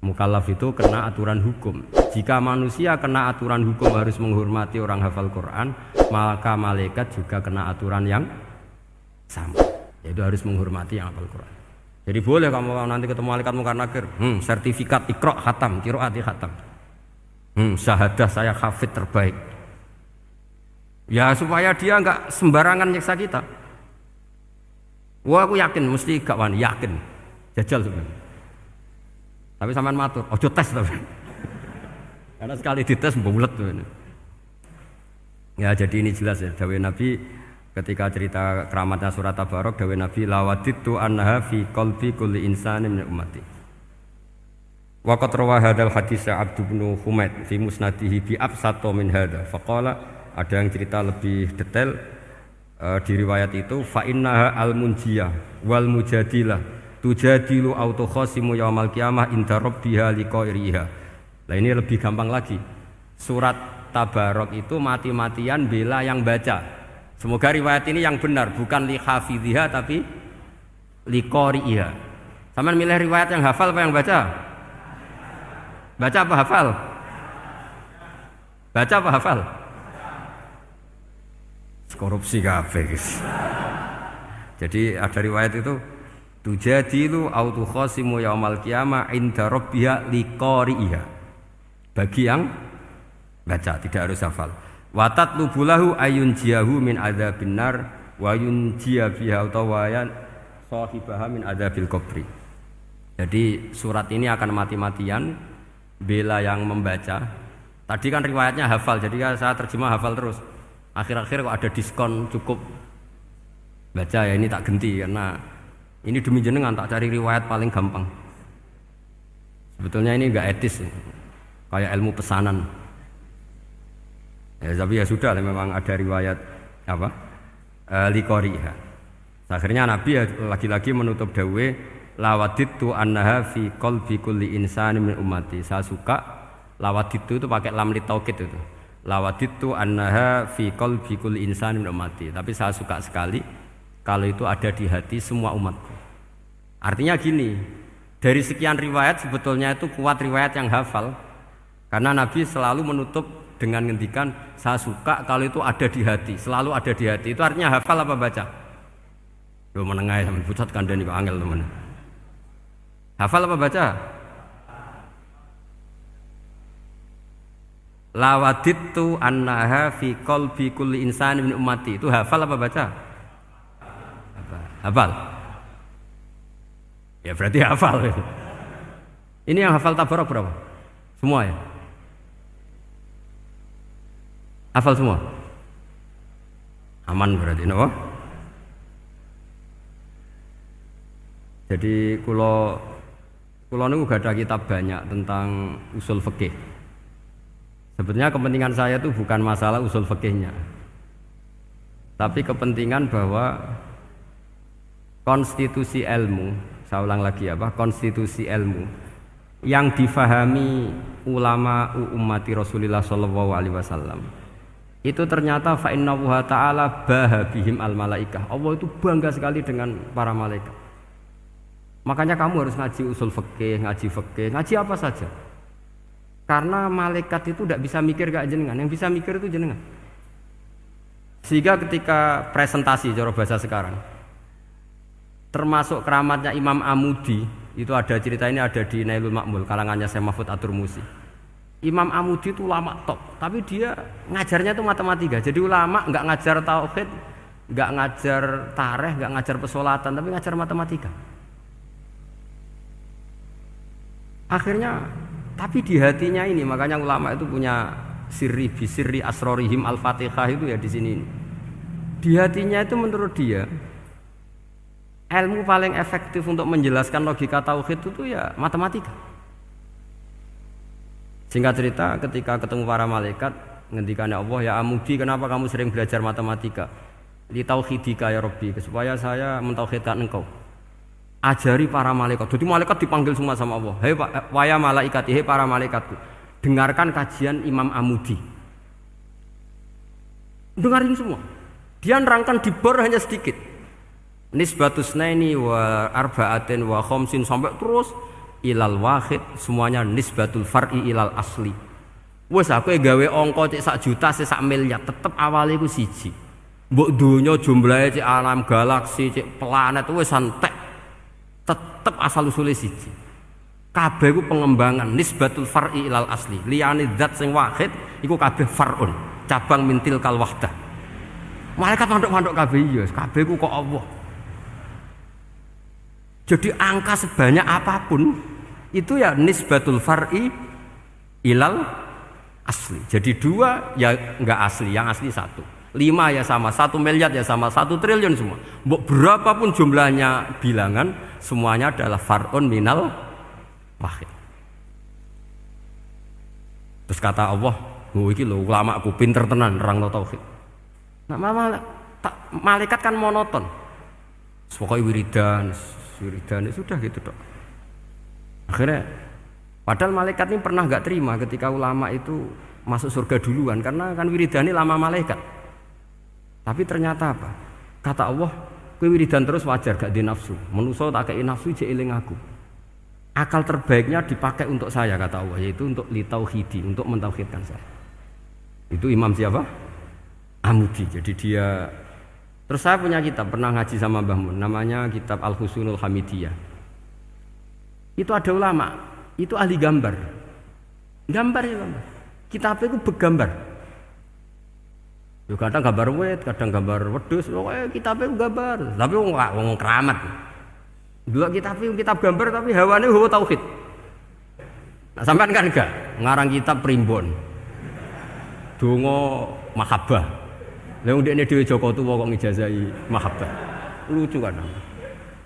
Mukallaf itu kena aturan hukum. Jika manusia kena aturan hukum harus menghormati orang hafal Quran, maka malaikat juga kena aturan yang sama. Yaitu harus menghormati yang hafal Quran. Jadi boleh kamu nanti ketemu malaikat mungkar nakir, sertifikat Iqra khatam, qiraati khatam. Syahadah saya hafid terbaik. Ya supaya dia enggak sembarangan nyiksa kita. Wah aku yakin mesti gak wani, yakin. Jajal sebenarnya. Tapi sampean matur, ojo tes tapi. Karena sekali dites bulet tuh. Ya jadi ini jelas ya dawuh Nabi ketika cerita keramatnya surat Tabarok, dawuh Nabi lawaditu annaha fi qalbi kulli insani min ummati. Wa qad rawa hadzal hadits Abd bin Humaid fi musnadihi bi absato min hadza. Faqala ada yang cerita lebih detail di riwayat itu fa innaha al-munjiyah wal mujadilah tujadilu autokhosimu yaumal qiyamah inda rabbiha liqairiha. Nah ini lebih gampang lagi. Surat Tabarok itu mati-matian bela yang baca. Semoga riwayat ini yang benar, bukan li hafidhiha tapi li qari'iha. Sama milih riwayat yang hafal apa yang baca? Baca apa hafal? Baca apa hafal? Korupsi kabeh guys. Jadi ada riwayat itu tujadilu autu khasimu yaumal qiyamah inda rabbiha li qari'iha. Bagi yang baca tidak harus hafal. Watat lubulahu ayun jiahu min adzabin nar wa yun jia biha utawayan sahibaha min adzabil qabri. Jadi surat ini akan mati-matian bela yang membaca. Tadi kan riwayatnya hafal, jadi saya terjemah hafal terus. Akhir-akhir kok ada diskon cukup baca ya ini tak ganti karena ini demi jenengan tak cari riwayat paling gampang. Sebetulnya ini enggak etis, kayak ilmu pesanan. Ya, tapi ya sudah, memang ada riwayat apa? Liqoriha. Akhirnya Nabi ya, lagi-lagi menutup dawe lawaditu annaha fi qalbi kulli insani min ummati. Saya suka lawaditu itu pakai lam li taukid itu. Lawaditu annaha fi qalbi kulli insani min ummati. Tapi saya suka sekali kalau itu ada di hati semua umatku. Artinya gini, dari sekian riwayat sebetulnya itu kuat riwayat yang hafal. Karena Nabi selalu menutup dengan ngendikan saya suka kalau itu ada di hati, selalu ada di hati. Itu artinya hafal apa baca? Yo menengai sampean pucat kandhani kok angel temen. Hafal apa baca? Lawaditu annaha fi qalbi kulli insani min ummati. Itu hafal apa baca? Hafal. Ya berarti hafal. Ini yang hafal Tabarok berapa? Semua ya? Hafal semua? Aman berarti, no? Jadi kulo niku gak ada kitab banyak tentang usul fikih. Sebetulnya kepentingan saya itu bukan masalah usul fikihnya, tapi kepentingan bahwa konstitusi ilmu, saya ulang lagi konstitusi ilmu yang difahami ulama ummati Rasulullah sallallahu alaihi wasallam itu ternyata fa innahu ta'ala bahabihim al malaikah. Allah itu bangga sekali dengan para malaikat. Makanya kamu harus ngaji usul fikih, ngaji apa saja. Karena malaikat itu tidak bisa mikir gak jenengan, yang bisa mikir itu jenengan. Sehingga ketika presentasi cara bahasa sekarang, termasuk keramatnya Imam Amudi, itu ada cerita ini ada di Nailul Ma'mul kalangannya Syekh Mahfud At-Turmusi. Imam Amudi itu ulama top, tapi dia ngajarnya itu matematika. Jadi ulama nggak ngajar tauhid, nggak ngajar tareh, nggak ngajar pesolatan, tapi ngajar matematika. Akhirnya, tapi di hatinya ini, makanya ulama itu punya sirri bisirri asrorihim al-fatihah itu ya di sini. Di hatinya itu menurut dia, ilmu paling efektif untuk menjelaskan logika tauhid itu ya matematika. Singkat cerita, ketika ketemu para malaikat, ngendikannya Allah, ya Amudi, kenapa kamu sering belajar matematika? Li tauhidika ya Rabbi, supaya saya mentauhidkan engkau. Ajari para malaikat. Jadi malaikat dipanggil semua sama Allah. Hei waya malaikat, hei para malaikatku, dengarkan kajian Imam Amudi. Dengarin semua. Dia nerangkan di bor hanya sedikit. Nisbatus naini wa arba'atin wa khamsin sampai terus ilal wahid, semuanya nisbatul far'i ilal asli. Wes aku gawe angka cek 1 juta cek 1 miliar, tetep awalnya iku siji. Mbok donya jumlahe cek alam galaksi cek planet wis santek. Tetep asal usule siji. Kabeh iku pengembangan nisbatul far'i ilal asli. Liyane zat sing wahid iku kabeh far'un, cabang mintil kal wahdah. Malaikat manduk-manduk kabeh iya, kabeh iku kok Allah. Jadi angka sebanyak apapun itu ya nisbatul far'i ilal asli. Jadi 2 ya enggak asli, yang asli 1. 5 ya sama, 1 miliar ya sama, 1 triliun semua. Berapapun jumlahnya bilangan, semuanya adalah far'un minal wahid. Terus kata Allah, oh iki lho ulama aku pinter tenan nerangno tauhid. Nah, malaikat kan monoton. Pokoknya wiridan sudah gitu dok. Akhirnya, padahal malaikat ini pernah nggak terima ketika ulama itu masuk surga duluan, karena kan wiridane lama malaikat. Tapi ternyata apa? Kata Allah, kowe wiridan terus wajar gak di nafsu. Manusa tak kei nafsu jek eling aku. Akal terbaiknya dipakai untuk saya kata Allah, yaitu untuk litauhidi, untuk mentauhidkan saya. Itu Imam siapa? Amudi. Jadi dia. Terus saya punya kitab, pernah ngaji sama Mbah Mun, namanya kitab Al-Husunul Hamidiyah. Itu ada ulama, itu ahli gambar. Gambar ya gambar. Kitabnya itu bergambar. Yo kadang gambar wit, kadang gambar wedhus, pokoknya kitabnya gambar. Tapi wong keramat. Dua kitab gambar tapi hawane hawa tauhid. Nah, sampean kan enggak ngarang kitab primbon. Donga mahabbah. Lah ndekne dhewe Joko Tuwa kok ngijazahi mahabbah. Lucu kan.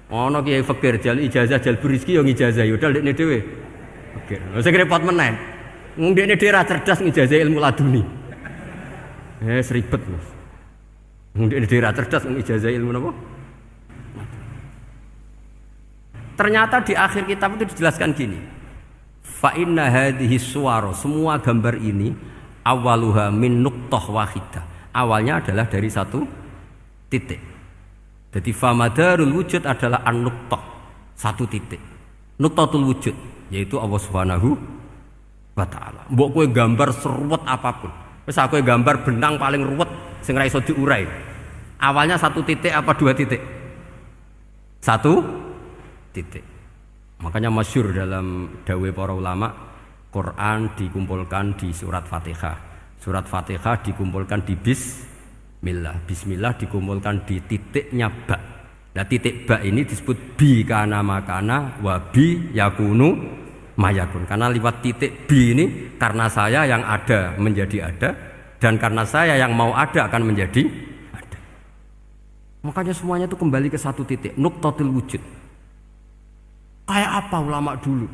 Ana Kiai Fakir jal ijazah jal rezeki yo ngijazahi padahal ndekne dhewe. Fakir. Lha sing repot meneh. Wong ndekne dhewe ra cerdas ngijazahi ilmu laduni. Seribet Mas. Wong ndekne dhewe ra cerdas ngijazahi ilmu napa? Ternyata di akhir kitab itu dijelaskan gini. Fa inna hadhihi suwara, semua gambar ini awaluha min nuqtah wahidah. Awalnya adalah dari satu titik. Jadi famadarul wujud adalah an-nuqtah, satu titik. Nuqtatul wujud yaitu Allah Subhanahu wa taala. Mbok kowe gambar seruwet apapun. Wis aku gambar benang paling ruwet sing ra iso diurai. Awalnya satu titik apa dua titik? Satu titik. Makanya masyhur dalam dawuh para ulama, Quran dikumpulkan di surat Fatihah. Surat Fatihah dikumpulkan di bismillah. Bismillah dikumpulkan di titiknya ba. Nah titik ba ini disebut bi kana makana wa bi yakunu mayakun. Karena lewat titik bi ini karena saya yang ada menjadi ada dan karena saya yang mau ada akan menjadi ada. Makanya semuanya itu kembali ke satu titik, nuqtatul wujud. Kayak apa ulama dulu?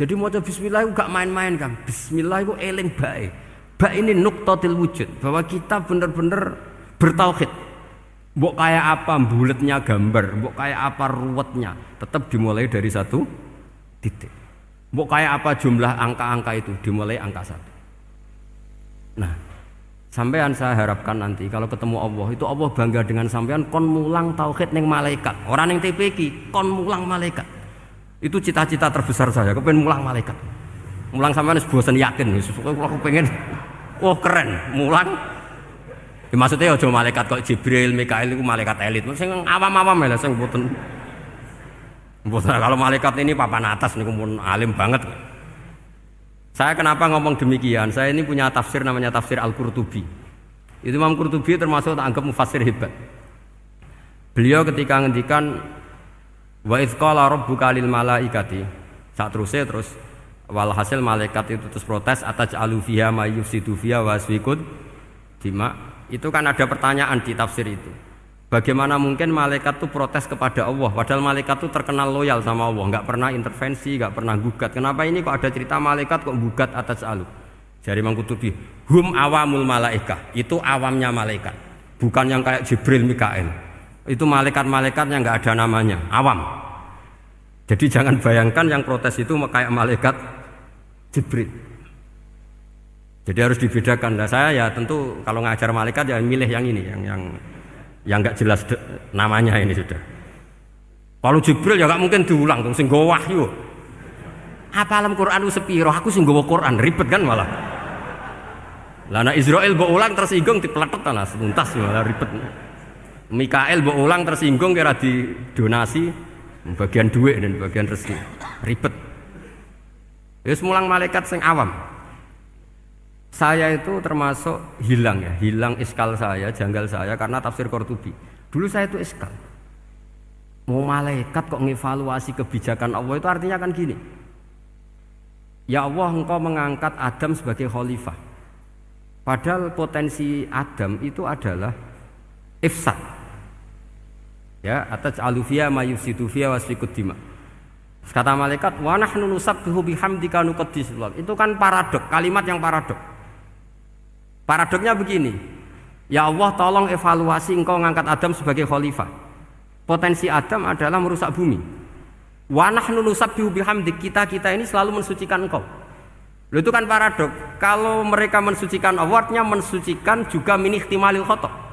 Jadi mau bismillah itu gak main-main kan. Bismillah itu eling bae. Ba ini nuqtatil wujud, bahwa kita benar-benar bertauhid. Mbok kayak apa buletnya gambar, mbok kayak apa ruwetnya, tetap dimulai dari satu titik. Mbok kayak apa jumlah angka-angka itu, dimulai angka 1. Nah, sampean saya harapkan nanti kalau ketemu Allah, itu Allah bangga dengan sampean kon mulang tauhid ning malaikat. Orang ning TPQ kon mulang malaikat. Itu cita-cita terbesar saya, kepengen mulang malaikat. Mulang sampean wis bosen yakin wis aku pengen keren mulang. Ya, maksudnya aja malaikat kok Jibril, Mikail itu malaikat elit. Sing awam-awam lho sing mboten. Kalau malaikat ini papan atas niku mun alim banget. Saya kenapa ngomong demikian? Saya ini punya tafsir namanya tafsir Al-Qurtubi. Itu Imam Qurtubi termasuk tak anggap mufassir hebat. Beliau ketika ngendikan wa idz qala rabbuka lil malaikati, sak terus walhasil malaikat itu terus protes ataj'alu fiha may yufsidu fiha wa yasfikud dima. Itu kan ada pertanyaan di tafsir itu. Bagaimana mungkin malaikat itu protes kepada Allah padahal malaikat itu terkenal loyal sama Allah, enggak pernah intervensi, enggak pernah gugat. Kenapa ini kok ada cerita malaikat kok gugat ataj'alu? Jari Imam Qurtubi, hum awamul malaikah, itu awamnya malaikat. Bukan yang kayak Jibril, Mikail. Itu malaikat-malaikat yang enggak ada namanya, awam. Jadi jangan bayangkan yang protes itu kayak malaikat Jibril. Jadi harus dibedakan. Nah, saya ya tentu kalau ngajar malaikat ya milih yang ini, yang nggak jelas namanya ini sudah. Kalau Jibril ya nggak mungkin diulang, tuh sing nggawa wahyu. Apa alam Quran itu sepiro? Aku sing nggawa Quran ribet kan malah. Lah nek Israil mbok ulang tersinggung dipletet lah sepuntas malah ribet. Mikael mbok ulang tersinggung kira di donasi bagian duit dan bagian rezeki. Ribet. Wis mulang malaikat sing awam. Saya itu termasuk hilang iskal saya, janggal saya karena tafsir Qurtubi. Dulu saya itu iskal. Mau malaikat kok ngevaluasi kebijakan Allah itu artinya kan gini. Ya Allah, engkau mengangkat Adam sebagai khalifah. Padahal potensi Adam itu adalah ifsad. Ya, ataj'alu fiha may yufsidu fiha wa yasfikud dima. Kata malaikat, wa nahnu nusabbihu bihamdika nuqaddisu lak. Itu kan paradok, kalimat yang paradok. Paradoknya begini, ya Allah tolong evaluasi engkau ngangkat Adam sebagai khalifah. Potensi Adam adalah merusak bumi. Wa nahnu nusabbihu bihamdik, kita ini selalu mensucikan engkau. Loh, itu kan paradok. Kalau mereka mensucikan Allah, artinya mensucikan juga min ihtimalil khata'.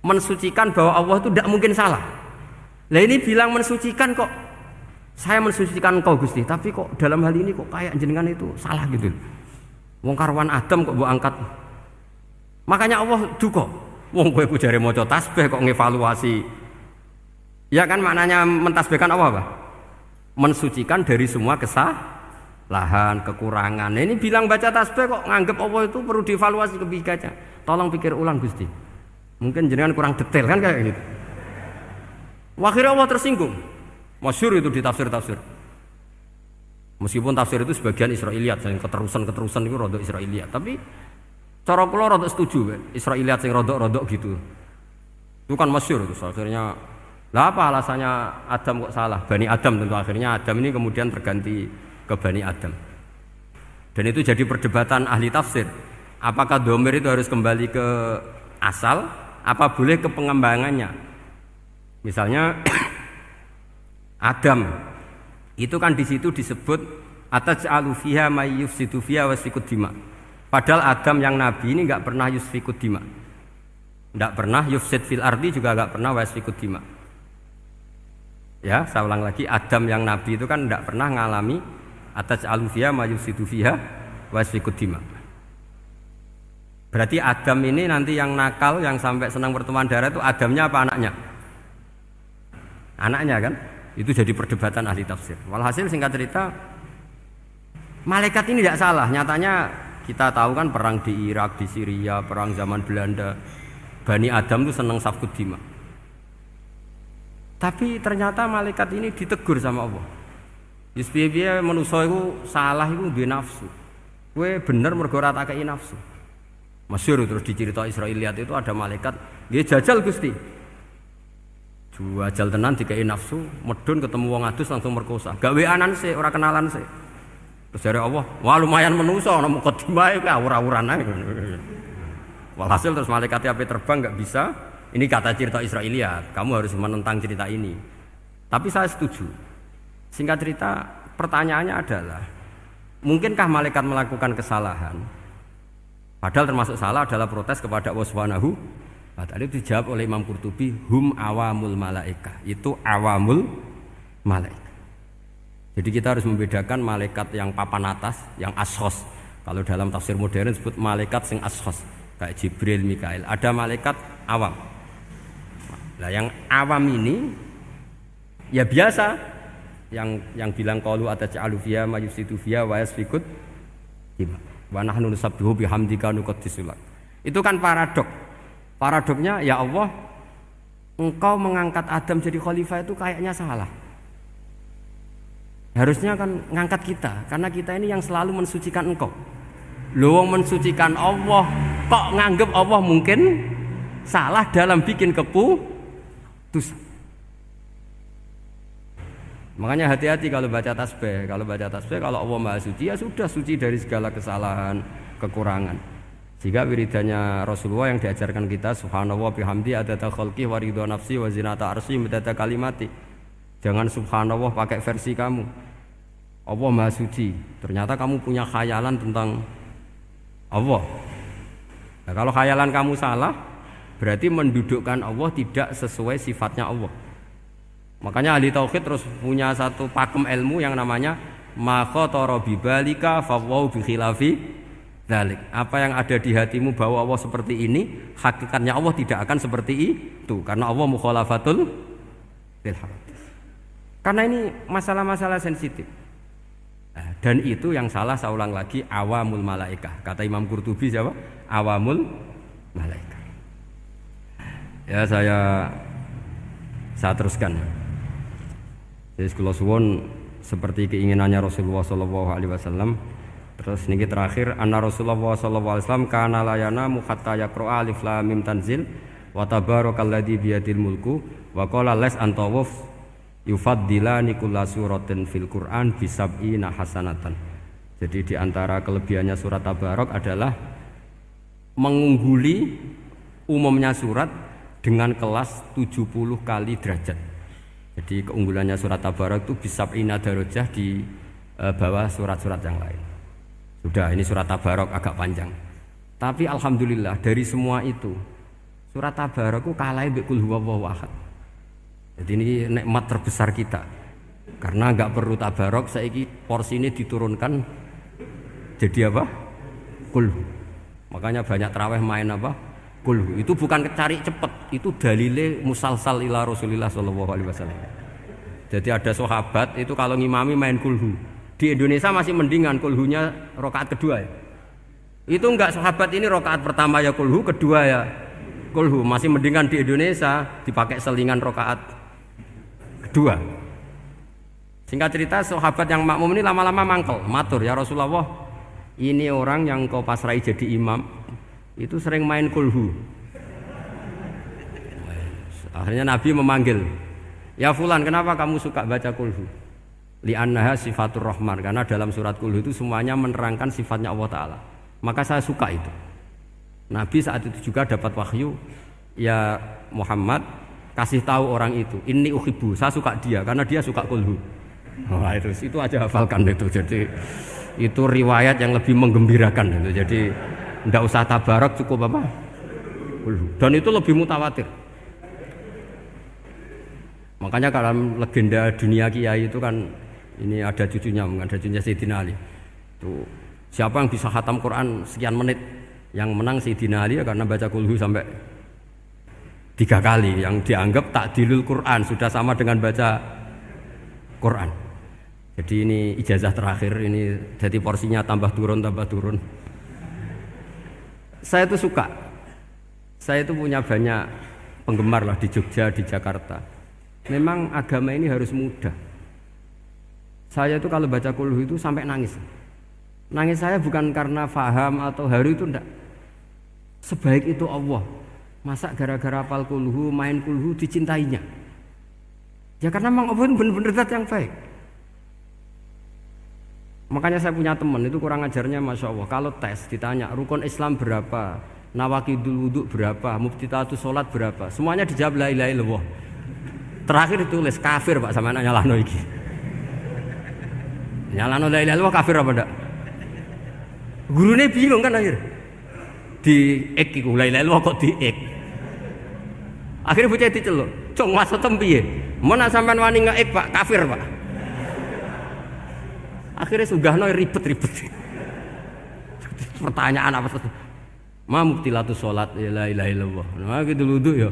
Mensucikan bahwa Allah itu tidak mungkin salah. Lah ini bilang mensucikan kok. Saya mensucikan engkau Gusti, tapi kok dalam hal ini kok kayak jenengan itu salah gitu. Wong karwan Adam kok mbok angkat. Makanya Allah duka. Wong kowe ku jare maca tasbih kok ngevaluasi. Ya kan maknanya mentasbihkan Allah apa? Mensucikan dari semua kesalahan, kekurangan. Nah, ini bilang baca tasbih kok nganggep Allah itu perlu dievaluasi kebijakannya. Tolong pikir ulang Gusti. Mungkin jenengan kurang detail kan kayak gitu. Akhirnya Allah tersinggung. Masyhur itu di tafsir-tafsir. Meskipun tafsir itu sebagian Israiliyat, yang keterusan itu rodok Israiliyat, tapi cara kula rodok setuju, Israiliyat yang rodok gitu. Itu kan masyhur itu. Akhirnya, lah apa alasannya Adam kok salah? Bani Adam tentu akhirnya Adam ini kemudian terganti ke Bani Adam. Dan itu jadi perdebatan ahli tafsir. Apakah dhamir itu harus kembali ke asal? Apa boleh ke pengembangannya? Misalnya Adam itu kan di situ disebut ataj'alu fiha may yufsidu fiha wa yasfikud dima. Padahal Adam yang nabi ini enggak pernah yusfikud dima. Enggak pernah yufsid fil ardi, juga enggak pernah wa yasfikud dima. Ya, saya ulang lagi, Adam yang nabi itu kan enggak pernah ngalami ataj'alu fiha may yufsidu fiha wa yasfikud dima. Berarti Adam ini nanti yang nakal, yang sampai senang pertemuan darah itu Adamnya apa anaknya? Anaknya kan? Itu jadi perdebatan ahli tafsir. Walhasil singkat cerita, malaikat ini tidak salah. Nyatanya kita tahu kan perang di Irak, di Syria, perang zaman Belanda. Bani Adam itu senang safkud dima. Tapi ternyata malaikat ini ditegur sama Allah. Piye-piye manusa iku salah iku duwe nafsu. Kowe bener mergo ora tak kei nafsu. Masyhur terus dicerita Israiliyat itu ada malaikat, nggih jajal Gusti. Jajal tenan dikei nafsu, medun ketemu wong adus langsung merkosa. Gaweanan sih, ora kenalan sih. Terus jare Allah, wah lumayan manusa ana mukadimah iki awur-awuran ae. Walhasil terus malaikat ape terbang enggak bisa. Ini kata cerita Israiliyat, kamu harus menentang cerita ini. Tapi saya setuju. Singkat cerita, pertanyaannya adalah, mungkinkah malaikat melakukan kesalahan? Padahal termasuk salah adalah protes kepada Allah Subhanahu wa ta'ala. Itu dijawab oleh Imam Qurtubi, hum awamul malaikah. Itu awamul malaikat. Jadi kita harus membedakan malaikat yang papan atas, yang ashos. Kalau dalam tafsir modern disebut malaikat sing ashos, kayak Jibril, Mikail. Ada malaikat awam. Nah, yang awam ini ya biasa, yang bilang qalu ataj'alu fiha may yufsidu fiha wa yasfikud dima. Wa nahnu nusabbihu bihamdika nuqaddisu lak. Itu kan paradok. Paradoknya ya Allah, engkau mengangkat Adam jadi khalifah itu kayaknya salah. Harusnya kan ngangkat kita, karena kita ini yang selalu mensucikan engkau. Lho wong mensucikan Allah, kok nganggep Allah mungkin salah dalam bikin keputusan. Makanya hati-hati kalau baca tasbih. Kalau baca tasbih, kalau Allah Maha Suci ya sudah suci dari segala kesalahan, kekurangan. Jika wiridannya Rasulullah yang diajarkan kita subhanallah bihamdi adada khalqi wa ridha nafsi wa zinata arsy midada kalimati. Jangan subhanallah pakai versi kamu. Allah Maha Suci. Ternyata kamu punya khayalan tentang Allah. Nah, kalau khayalan kamu salah, berarti mendudukkan Allah tidak sesuai sifatnya Allah. Makanya ahli tauhid terus punya satu pakem ilmu yang namanya ma khatara bi balika fa wa bi khilafi dzalik. Apa yang ada di hatimu bahwa Allah seperti ini, hakikatnya Allah tidak akan seperti itu karena Allah mukhalafatul lil hadis. Karena ini masalah-masalah sensitif. Nah, dan itu yang salah, saya ulang lagi, awamul malaikah. Kata Imam Qurtubi siapa? Awamul malaikah. Ya saya teruskan. Jadi kula suwun seperti keinginannya Rasulullah sallallahu alaihi wasallam. Terus niki terakhir anna Rasulullah sallallahu alaihi wasallam kana la yanamu hatta yaqra alif lam mim tanzil wa tabarakalladzi biyadil mulku wa qala las antawuf yufaddilani kulla suratin fil Qur'an bisab'ina hasanatan. Jadi di antara kelebihannya surat Tabarak adalah mengungguli umumnya surat dengan kelas 70 kali derajat. Jadi keunggulannya surat Tabarak itu bisab'ina darajah di bawah surat-surat yang lain. Sudah, ini surat Tabarak agak panjang. Tapi alhamdulillah dari semua itu surat Tabarak itu kalah mbek Qul huwallahu ahad. Jadi ini nikmat terbesar kita. Karena enggak perlu Tabarak, saiki porsi ini diturunkan jadi apa? Qul. Makanya banyak tarawih main apa? Qul. Itu bukan cari cepet, itu dalile musalsal ila Rasulillah sallallahu alaihi wasallam. Jadi ada sahabat itu kalau ngimami main kulhu. Di Indonesia masih mendingan kulhunya rakaat kedua ya. Itu enggak sahabat ini rakaat pertama ya kulhu, kedua ya kulhu. Masih mendingan di Indonesia dipakai selingan rakaat kedua. Singkat cerita sahabat yang makmum ini lama-lama mangkel, matur ya Rasulullah, ini orang yang kau pasrai jadi imam itu sering main kulhu. Akhirnya Nabi memanggil, ya fulan, kenapa kamu suka baca kulhu? Li'annaha sifatur rahman, karena dalam surat kulhu itu semuanya menerangkan sifatnya Allah Ta'ala. Maka saya suka itu. Nabi saat itu juga dapat wahyu, ya Muhammad kasih tahu orang itu, inni uhibbu, saya suka dia karena dia suka kulhu. Wah, itu aja hafalkan itu. Jadi itu riwayat yang lebih menggembirakan itu. Jadi tidak usah Tabarak, cukup apa? Kulhu. Dan itu lebih mutawatir. Makanya dalam legenda dunia kiai itu kan ini ada cucunya Sayyidina Ali. Tuh, siapa yang bisa khatam Quran sekian menit? Yang menang Sayyidina Ali ya, karena baca kulhu sampai 3 kali. Yang dianggap takdilul Quran, sudah sama dengan baca Quran. Jadi ini ijazah terakhir, ini jadi porsinya tambah turun. Saya itu suka. Saya itu punya banyak penggemar lah di Jogja, di Jakarta. Memang agama ini harus mudah. Saya itu kalau baca kulhu itu sampai nangis. Nangis saya bukan karena faham atau haru, itu enggak. Sebaik itu Allah. Masa gara-gara hafal kulhu, main kulhu dicintainya? Ya karena memang Allah benar-benar zat yang baik. Makanya saya punya teman itu kurang ajarnya Masya Allah. Kalau tes ditanya rukun Islam berapa, nawakidul wudhu berapa, muftitatus sholat berapa, semuanya dijawab la ilaha illallah. Terakhir ditulis kafir Pak sama anak nyalano iki. Nyalano la ilaha illallah kafir apa ndak? Gurune bingung kan akhir. Di ek iku la ilaha illallah kok di ek. Akhirnya bocah diceluk, "Cong maksudem piye? Mun sampean wani ngeek Pak, kafir Pak." Akhirnya sugahno ribet-ribet. Pertanyaan apa tuh? Ma mubtilatus sholat la ilaha illallah. Nah gitu wudu ya.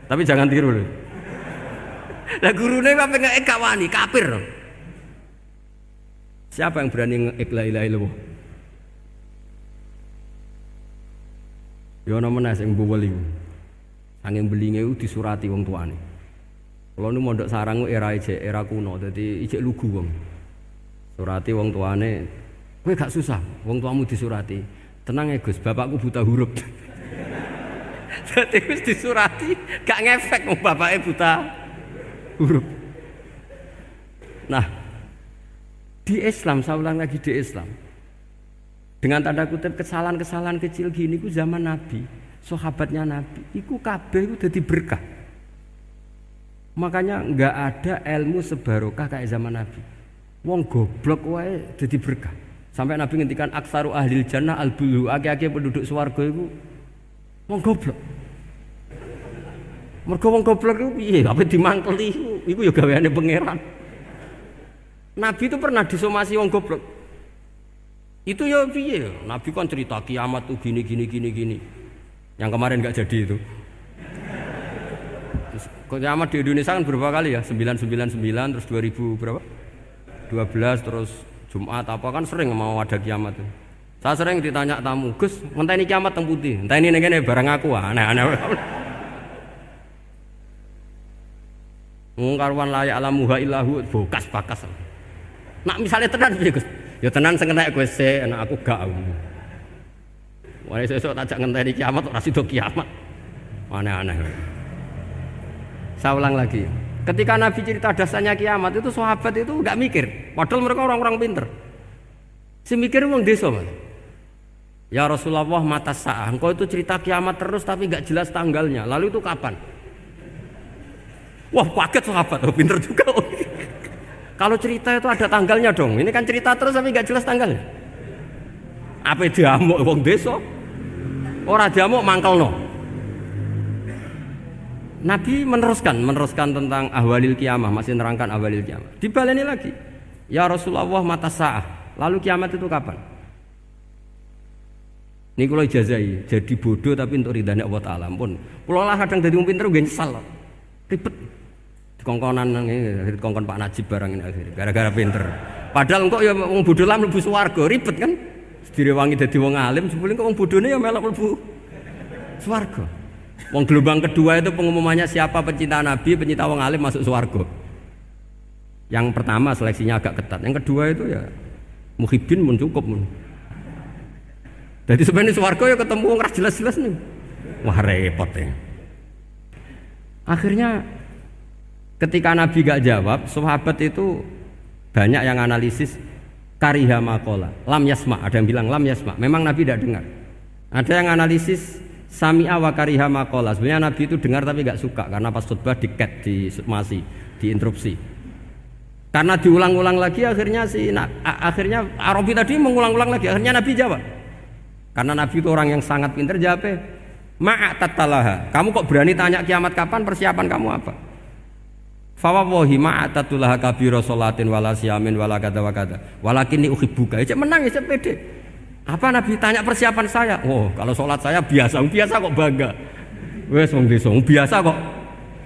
Tapi jangan tiru lho. Lah gurune kok ngeek gak wani, kafir. Siapa yang berani ngeek la ilaha illallah? Ya ana menes sing buweli. Saking belinge ku disurati wong tuane. Kula nu mondok sarang era kuno, dadi ijek lugu wong. Surati wong tuane, kowe gak susah, wong tuamu disurati. Tenang ya Gus, bapakku buta huruf. Dadi wis disurati, gak ngefek wong bapake buta huruf. Nah, di Islam, saya ulang lagi di Islam. Dengan tanda kutip kesalahan-kesalahan kecil gini ku zaman Nabi, sahabatnya Nabi, iku kabeh ku dadi berkah. Makanya enggak ada ilmu sebarokah kayak zaman Nabi. Wong goblok wae dadi berkah. Sampai Nabi ngendikan aksaru ahlil jannah al-bulu, akeh-akeh penduduk swarga iku wong goblok. Mergo wong goblok iku piye? Apa dimangkeli iku ya gaweane pangeran. Nabi itu pernah disomasi wong goblok. Itu ya piye? Nabi kan cerita kiamat tuh gini. Yang kemarin enggak jadi itu. Terus kiamat di Indonesia kan berapa kali ya? 999 terus 2000 berapa? 12 terus Jumat apa kan sering mau ada kiamat itu. Saya sering ditanya tamu, "Gus, ngenteni kiamat teng putih. Enteni ning kene barang aku aneh-aneh." Mungkarwan layak alamuha illahu bokas bakas. Nak misalnya tenan piye Gus? Ya tenan sing enek kowe sik, enak aku gak. Wah sesuk tak jak ngenteni kiamat ora sida kiamat. Aneh-aneh. Saya ulang lagi. Ketika Nabi cerita dasarnya kiamat itu sahabat itu enggak mikir. Padahal mereka orang-orang pinter. Si mikir wong desa, Mas. Ya Rasulullah mata sa'ah. Engkau itu cerita kiamat terus tapi enggak jelas tanggalnya. Lalu itu kapan? Wah, kaget sahabat. Oh, pinter juga. Kalau cerita itu ada tanggalnya dong. Ini kan cerita terus tapi nggak jelas tanggalnya. Apa diamuk wong desa? Ora diamuk mangkelno. Nabi meneruskan tentang ahwalil kiamah, masih nerangkan ahwalil kiamah. Dibaleni lagi. Ya Rasulullah mata sa'ah. Lalu kiamat itu kapan? Ini kalau ijazai, jadi bodoh tapi untuk ridhanya Allah Ta'ala. Pun, kalau lah kadang jadi pinter gue nyesal. Ribet. Kongkonan ini, kongkon Pak Najib barang ini akhirnya, gara-gara pinter. Padahal kok ya wong bodoh lah mlebu swarga, ribet kan? Direwangi dadi wong alim, sebelum kok wong bodohne ya melok mlebu swarga. Wong gelombang kedua itu pengumumannya siapa pencinta Nabi, pencinta wong alim masuk swarga. Yang pertama seleksinya agak ketat, yang kedua itu ya muhibbin mun cukup mun. Jadi sebenarnya swarga ya ketemu wong ra jelas-jelas nih. Wah repot ya. Akhirnya ketika Nabi gak jawab, sahabat itu banyak yang analisis kariha maqala, lam yasma, ada yang bilang lam yasma, memang Nabi tidak dengar. Ada yang analisis sami'a wa kariha maqala, sebenarnya Nabi itu dengar tapi gak suka karena pas khutbah di-cut, diinterupsi. Karena diulang-ulang lagi akhirnya akhirnya Arabi tadi mengulang-ulang lagi, akhirnya Nabi jawab. Karena Nabi itu orang yang sangat pintar, jawabnya ma'atatalaha, kamu kok berani tanya kiamat kapan, persiapan kamu apa? Fawawahi ma'atatulaha kabira sholatin wala siyamin wala kada wa kada walakinni uhibbuka. Cek menang ya, cek pede. Apa Nabi tanya persiapan saya? Oh, kalau sholat saya biasa kok bangga. Wes wong desa biasa kok.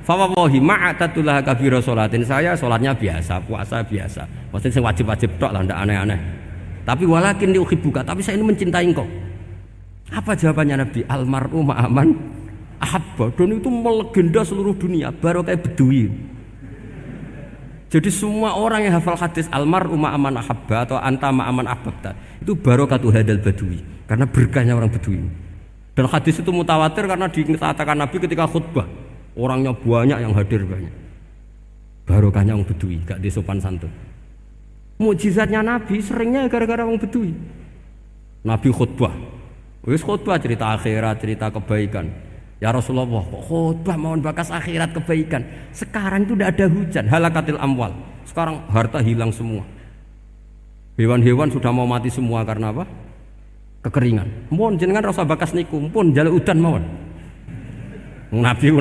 Fawawahi ma'atatulaha kabira sholatin, saya sholatnya biasa, puasa biasa. Maksudnya sing wajib-wajib tok lah, ndak aneh-aneh. Tapi walakinni uhibbuka, tapi saya ini mencintai engkau. Apa jawabannya Nabi? Almar'u ma'aman ahabba. Dan itu melegenda seluruh dunia, baru kayak Bedui. Jadi semua orang yang hafal hadis almar'u ma'aman ahabba atau anta ma'aman ahbabta itu barokatu hadal badui, karena berkahnya orang Bedui. Dan hadis itu mutawatir karena dikatakan Nabi ketika khutbah orangnya banyak yang hadir banyak. Barokahnya orang Bedui, gak disopan santun. Mukjizatnya Nabi seringnya gara-gara orang Bedui. Nabi khutbah, wis khutbah cerita akhirat, cerita kebaikan. Ya Rasulullah, khutbah mohon bakas akhirat kebaikan. Sekarang itu tidak ada hujan, halakatil amwal. Sekarang harta hilang semua. Hewan-hewan sudah mau mati semua karena apa? Kekeringan. Mohon jenengan rasa bakas niku, pun jaluk udan mohon. Nabi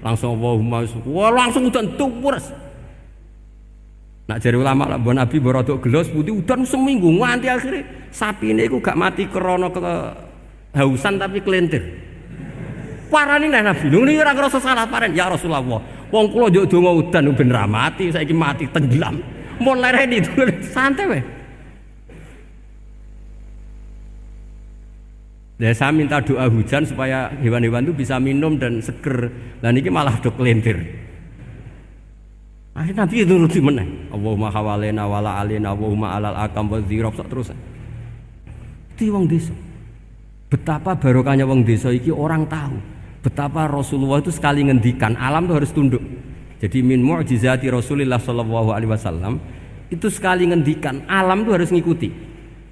langsung Allahumma wah langsung udan tuwurs. Nak jari ulama lah, buat Nabi berodok gelos putih udan seminggu nganti akhirnya sapi ini gak mati krono kehausan tapi kelentir. Parani nek Nabi, lho niki ora ngrasa salah paren. Ya Rasulullah, wong kula njuk donga udan ben ra mati, saiki mati tenggelam. Mun lereni santai wae. Ya, saya minta doa hujan supaya hewan-hewan itu bisa minum dan seger. Dan ini malah do kelintir. Akhirnya Nabi itu nuruti meneh. Allahumma hawalena wala alina Allahumma alal akam wa dzirab terus. Itu wong desa. Betapa barokahnya wong desa iki orang tahu. Betapa Rasulullah itu sekali ngendikan alam itu harus tunduk. Jadi min mu'jizati Rasulullah sallallahu alaihi wasallam itu sekali ngendikan alam itu harus ngikuti.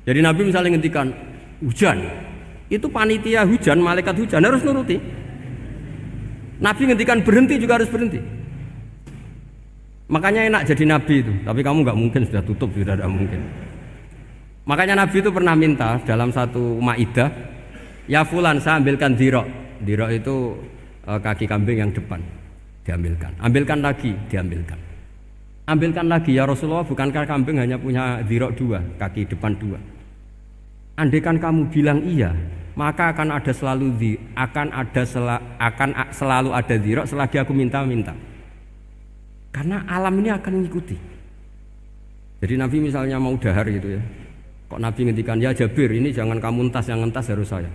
Jadi Nabi misalnya ngendikan hujan, itu panitia hujan, malaikat hujan harus nuruti. Nabi ngendikan berhenti juga harus berhenti. Makanya enak jadi Nabi itu. Tapi kamu nggak mungkin, sudah tutup, sudah tidak mungkin. Makanya Nabi itu pernah minta dalam satu maidah, ya fulan saya ambilkan dirok. Dirok itu kaki kambing yang depan, diambilkan. Ambilkan lagi, diambilkan. Ambilkan lagi ya Rasulullah, bukankah kambing hanya punya dirok dua, kaki depan dua. Andaikan kamu bilang iya, maka akan selalu ada dirok selagi aku minta. Karena alam ini akan mengikuti. Jadi Nabi misalnya mau dahar gitu ya, kok Nabi ngendikan ya Jabir ini jangan kamu entas, yang entas harus saya.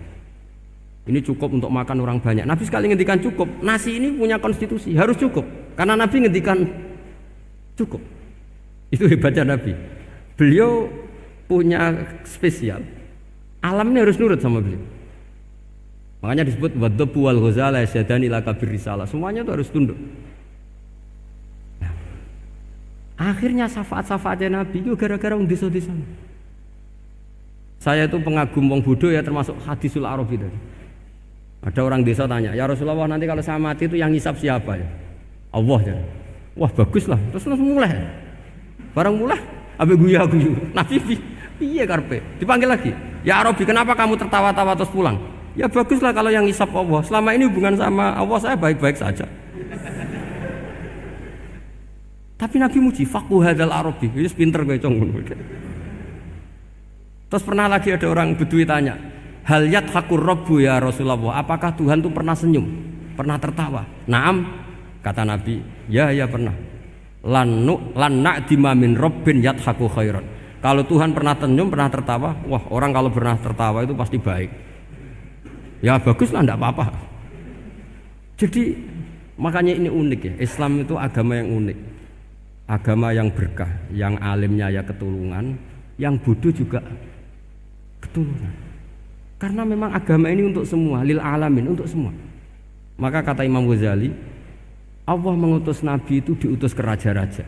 Ini cukup untuk makan orang banyak. Nabi sekali ngendikan cukup. Nasi ini punya konstitusi, harus cukup. Karena Nabi ngendikan cukup. Itu hebatnya Nabi. Beliau punya spesial. Alam ini harus nurut sama beliau. Makanya disebut wadhabu wal ghazala yasyadani laka birrisalah. Semuanya itu harus tunduk. Nah, akhirnya syafaat-syafaatnya Nabi itu gara-gara wong desa-desa. Saya itu pengagum wong bodoh ya, termasuk hadisul Arabi tadi. Ada orang desa tanya, ya Rasulullah nanti kalau saya mati itu yang ngisap siapa ya? Allah ya. Wah bagus lah, terus mulai. Barang mulai, abe guyu. Nabi piye karpe? Dipanggil lagi. Ya Arabi, kenapa kamu tertawa-tawa terus pulang? Ya baguslah kalau yang ngisap Allah. Selama ini hubungan sama Allah saya baik-baik saja. Tapi Nabi muji, faqhu hadzal Arabi. Wis pinter kowe cong. Terus pernah lagi ada orang Bedui tanya, hal yadhakur rabbu ya Rasulullah, apakah Tuhan itu pernah senyum, pernah tertawa? Naam, kata Nabi, ya pernah. Lan na'dima min rabbin yadhaku khairan. Kalau Tuhan pernah senyum, pernah tertawa, wah orang kalau pernah tertawa itu pasti baik. Ya baguslah, enggak apa-apa. Jadi makanya ini unik ya, Islam itu agama yang unik. Agama yang berkah, yang alimnya ya ketulungan, yang bodoh juga ketulungan. Karena memang agama ini untuk semua, lil alamin, untuk semua. Maka kata Imam Ghazali, Allah mengutus Nabi itu diutus ke raja-raja,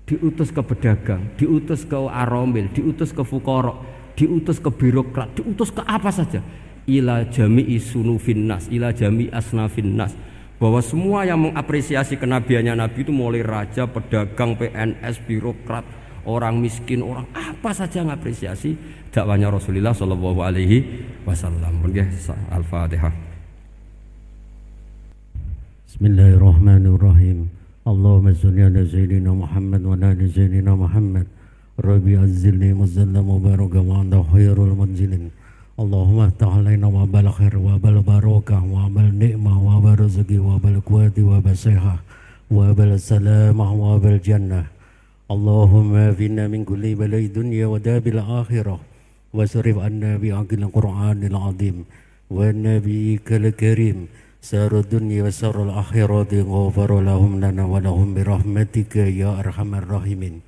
diutus ke pedagang, diutus ke aromil, diutus ke fuqara, diutus ke birokrat, diutus ke apa saja. Ila jami'i sunufin nas, ila jami'i asnafin nas. Bahwa semua yang mengapresiasi kenabiannya Nabi itu mulai raja, pedagang, PNS, birokrat, orang miskin, orang apa saja yang mengapresiasi dakwahnya Rasulullah Shallallahu Alaihi Wasallam. Al-Fatihah. Bismillahirrahmanirrahim. Allahumma sholli ala sayyidina Muhammad wa ala ali sayyidina Muhammad. Rabbi azzilni muzallam mubaraka wa anta khairul munzilin. Allahumma ta'alaina wa bal khair wa bal barakah wa bal ni'mah wa bal rizqi wa bal quwwati wa bal sihah wa bal salamah wa bal jannah. Allahumma finna min kulli balai dunya wa dabil akhirah wa sarif anna bi aqil Qur'anil azim wa nabiyyikal karim sarud dunya wa sarul akhirati ghafara lahum lana wa lahum bi rahmatika ya arhamar rahimin.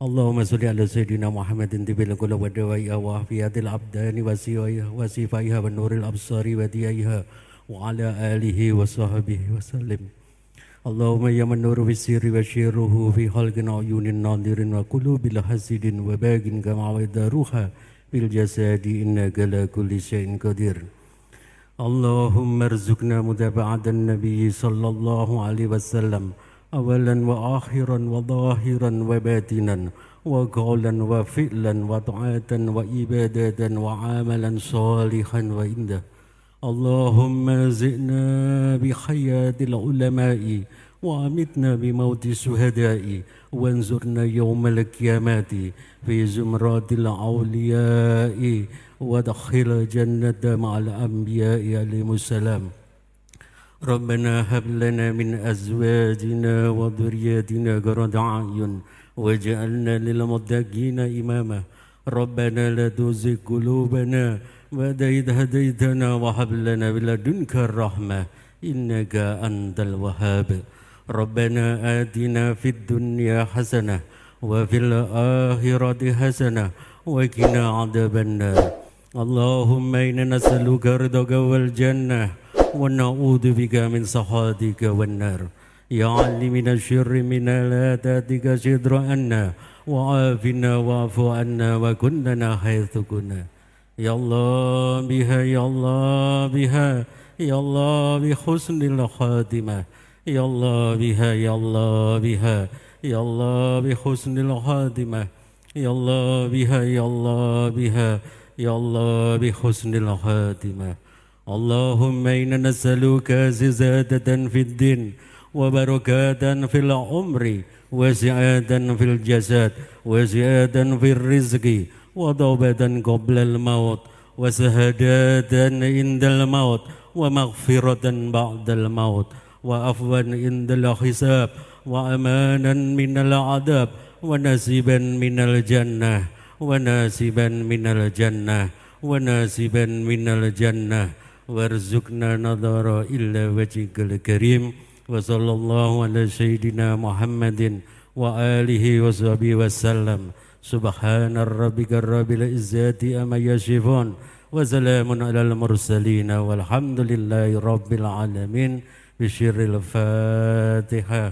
Allahumma salli ala sayyidina Muhammadin tibil qulub wa dawaiha wa afiyatil abdani wa sifaiha wa nuril absari wa diyaiha wa ala alihi wa sahbihi wa sallim. Allahumma ya man nuru fi sirri wa syirruhu fi khalqin ayunin nadirin wa qulubil hasidin wa bagin kama wadaruha bil jasadi innaka la kulli syai'in qadir. Allahumma arzuqna mutaba'atan nabiy sallallahu alaihi wasallam awalan wa akhiran wa zahiran wa batinan wa qawlan wa fi'lan wa ta'atan wa ibadatan wa amalan salihan wa indah. Allahumma zi'na bi hayatil ulama'i wa amitna bi mauti suhada'i wa anzurna yawmal qiyamati fi zumratil awliya'i wa dakhil jannata ma'al anbiya'i alaihimussalam. Rabbana hab lana min azwajina wa dhurriyyatina qurrata a'yun waj'alna lil muttaqina imama. ربنا لا تزغ قلوبنا بعد إذ هديتنا وهب لنا من لدنك الرحمة إنك أنت الوهاب ربنا آتنا في الدنيا حسنة وفي الآخرة حسنة وقنا عذاب النار اللهم إنا نسألك رضاك والجنة ونعوذ بك من سخطك والنار يا علم من الشر من لا تأتيك شر عنا وعافنا واعف عنا وكلنا حيث كنا يا الله بها يا الله بها يا الله بحسن الخاتمة يا الله بها يا الله بها يا الله بحسن الخاتمة يا الله بها يا الله بها يا الله بحسن الخاتمة اللهم إنا نسألك زيادة في الدين وبركات في العمر وسعادة في الجسد وزيادة في الرزق وتوبة قبل الموت وشهادة عند الموت ومغفرة بعد الموت وعفوا عند الحساب وأمانا من العذاب ونصيبا من الجنة ونصيبا من الجنة ونصيبا من الجنة وارزقنا نظر إلا وجهك الكريم وصلى الله على سيدنا محمد وآله وصحبه وسلم سبحان ربك رب العزة أما يصفون وسلام على المرسلين والحمد لله رب العالمين بشر الفاتحة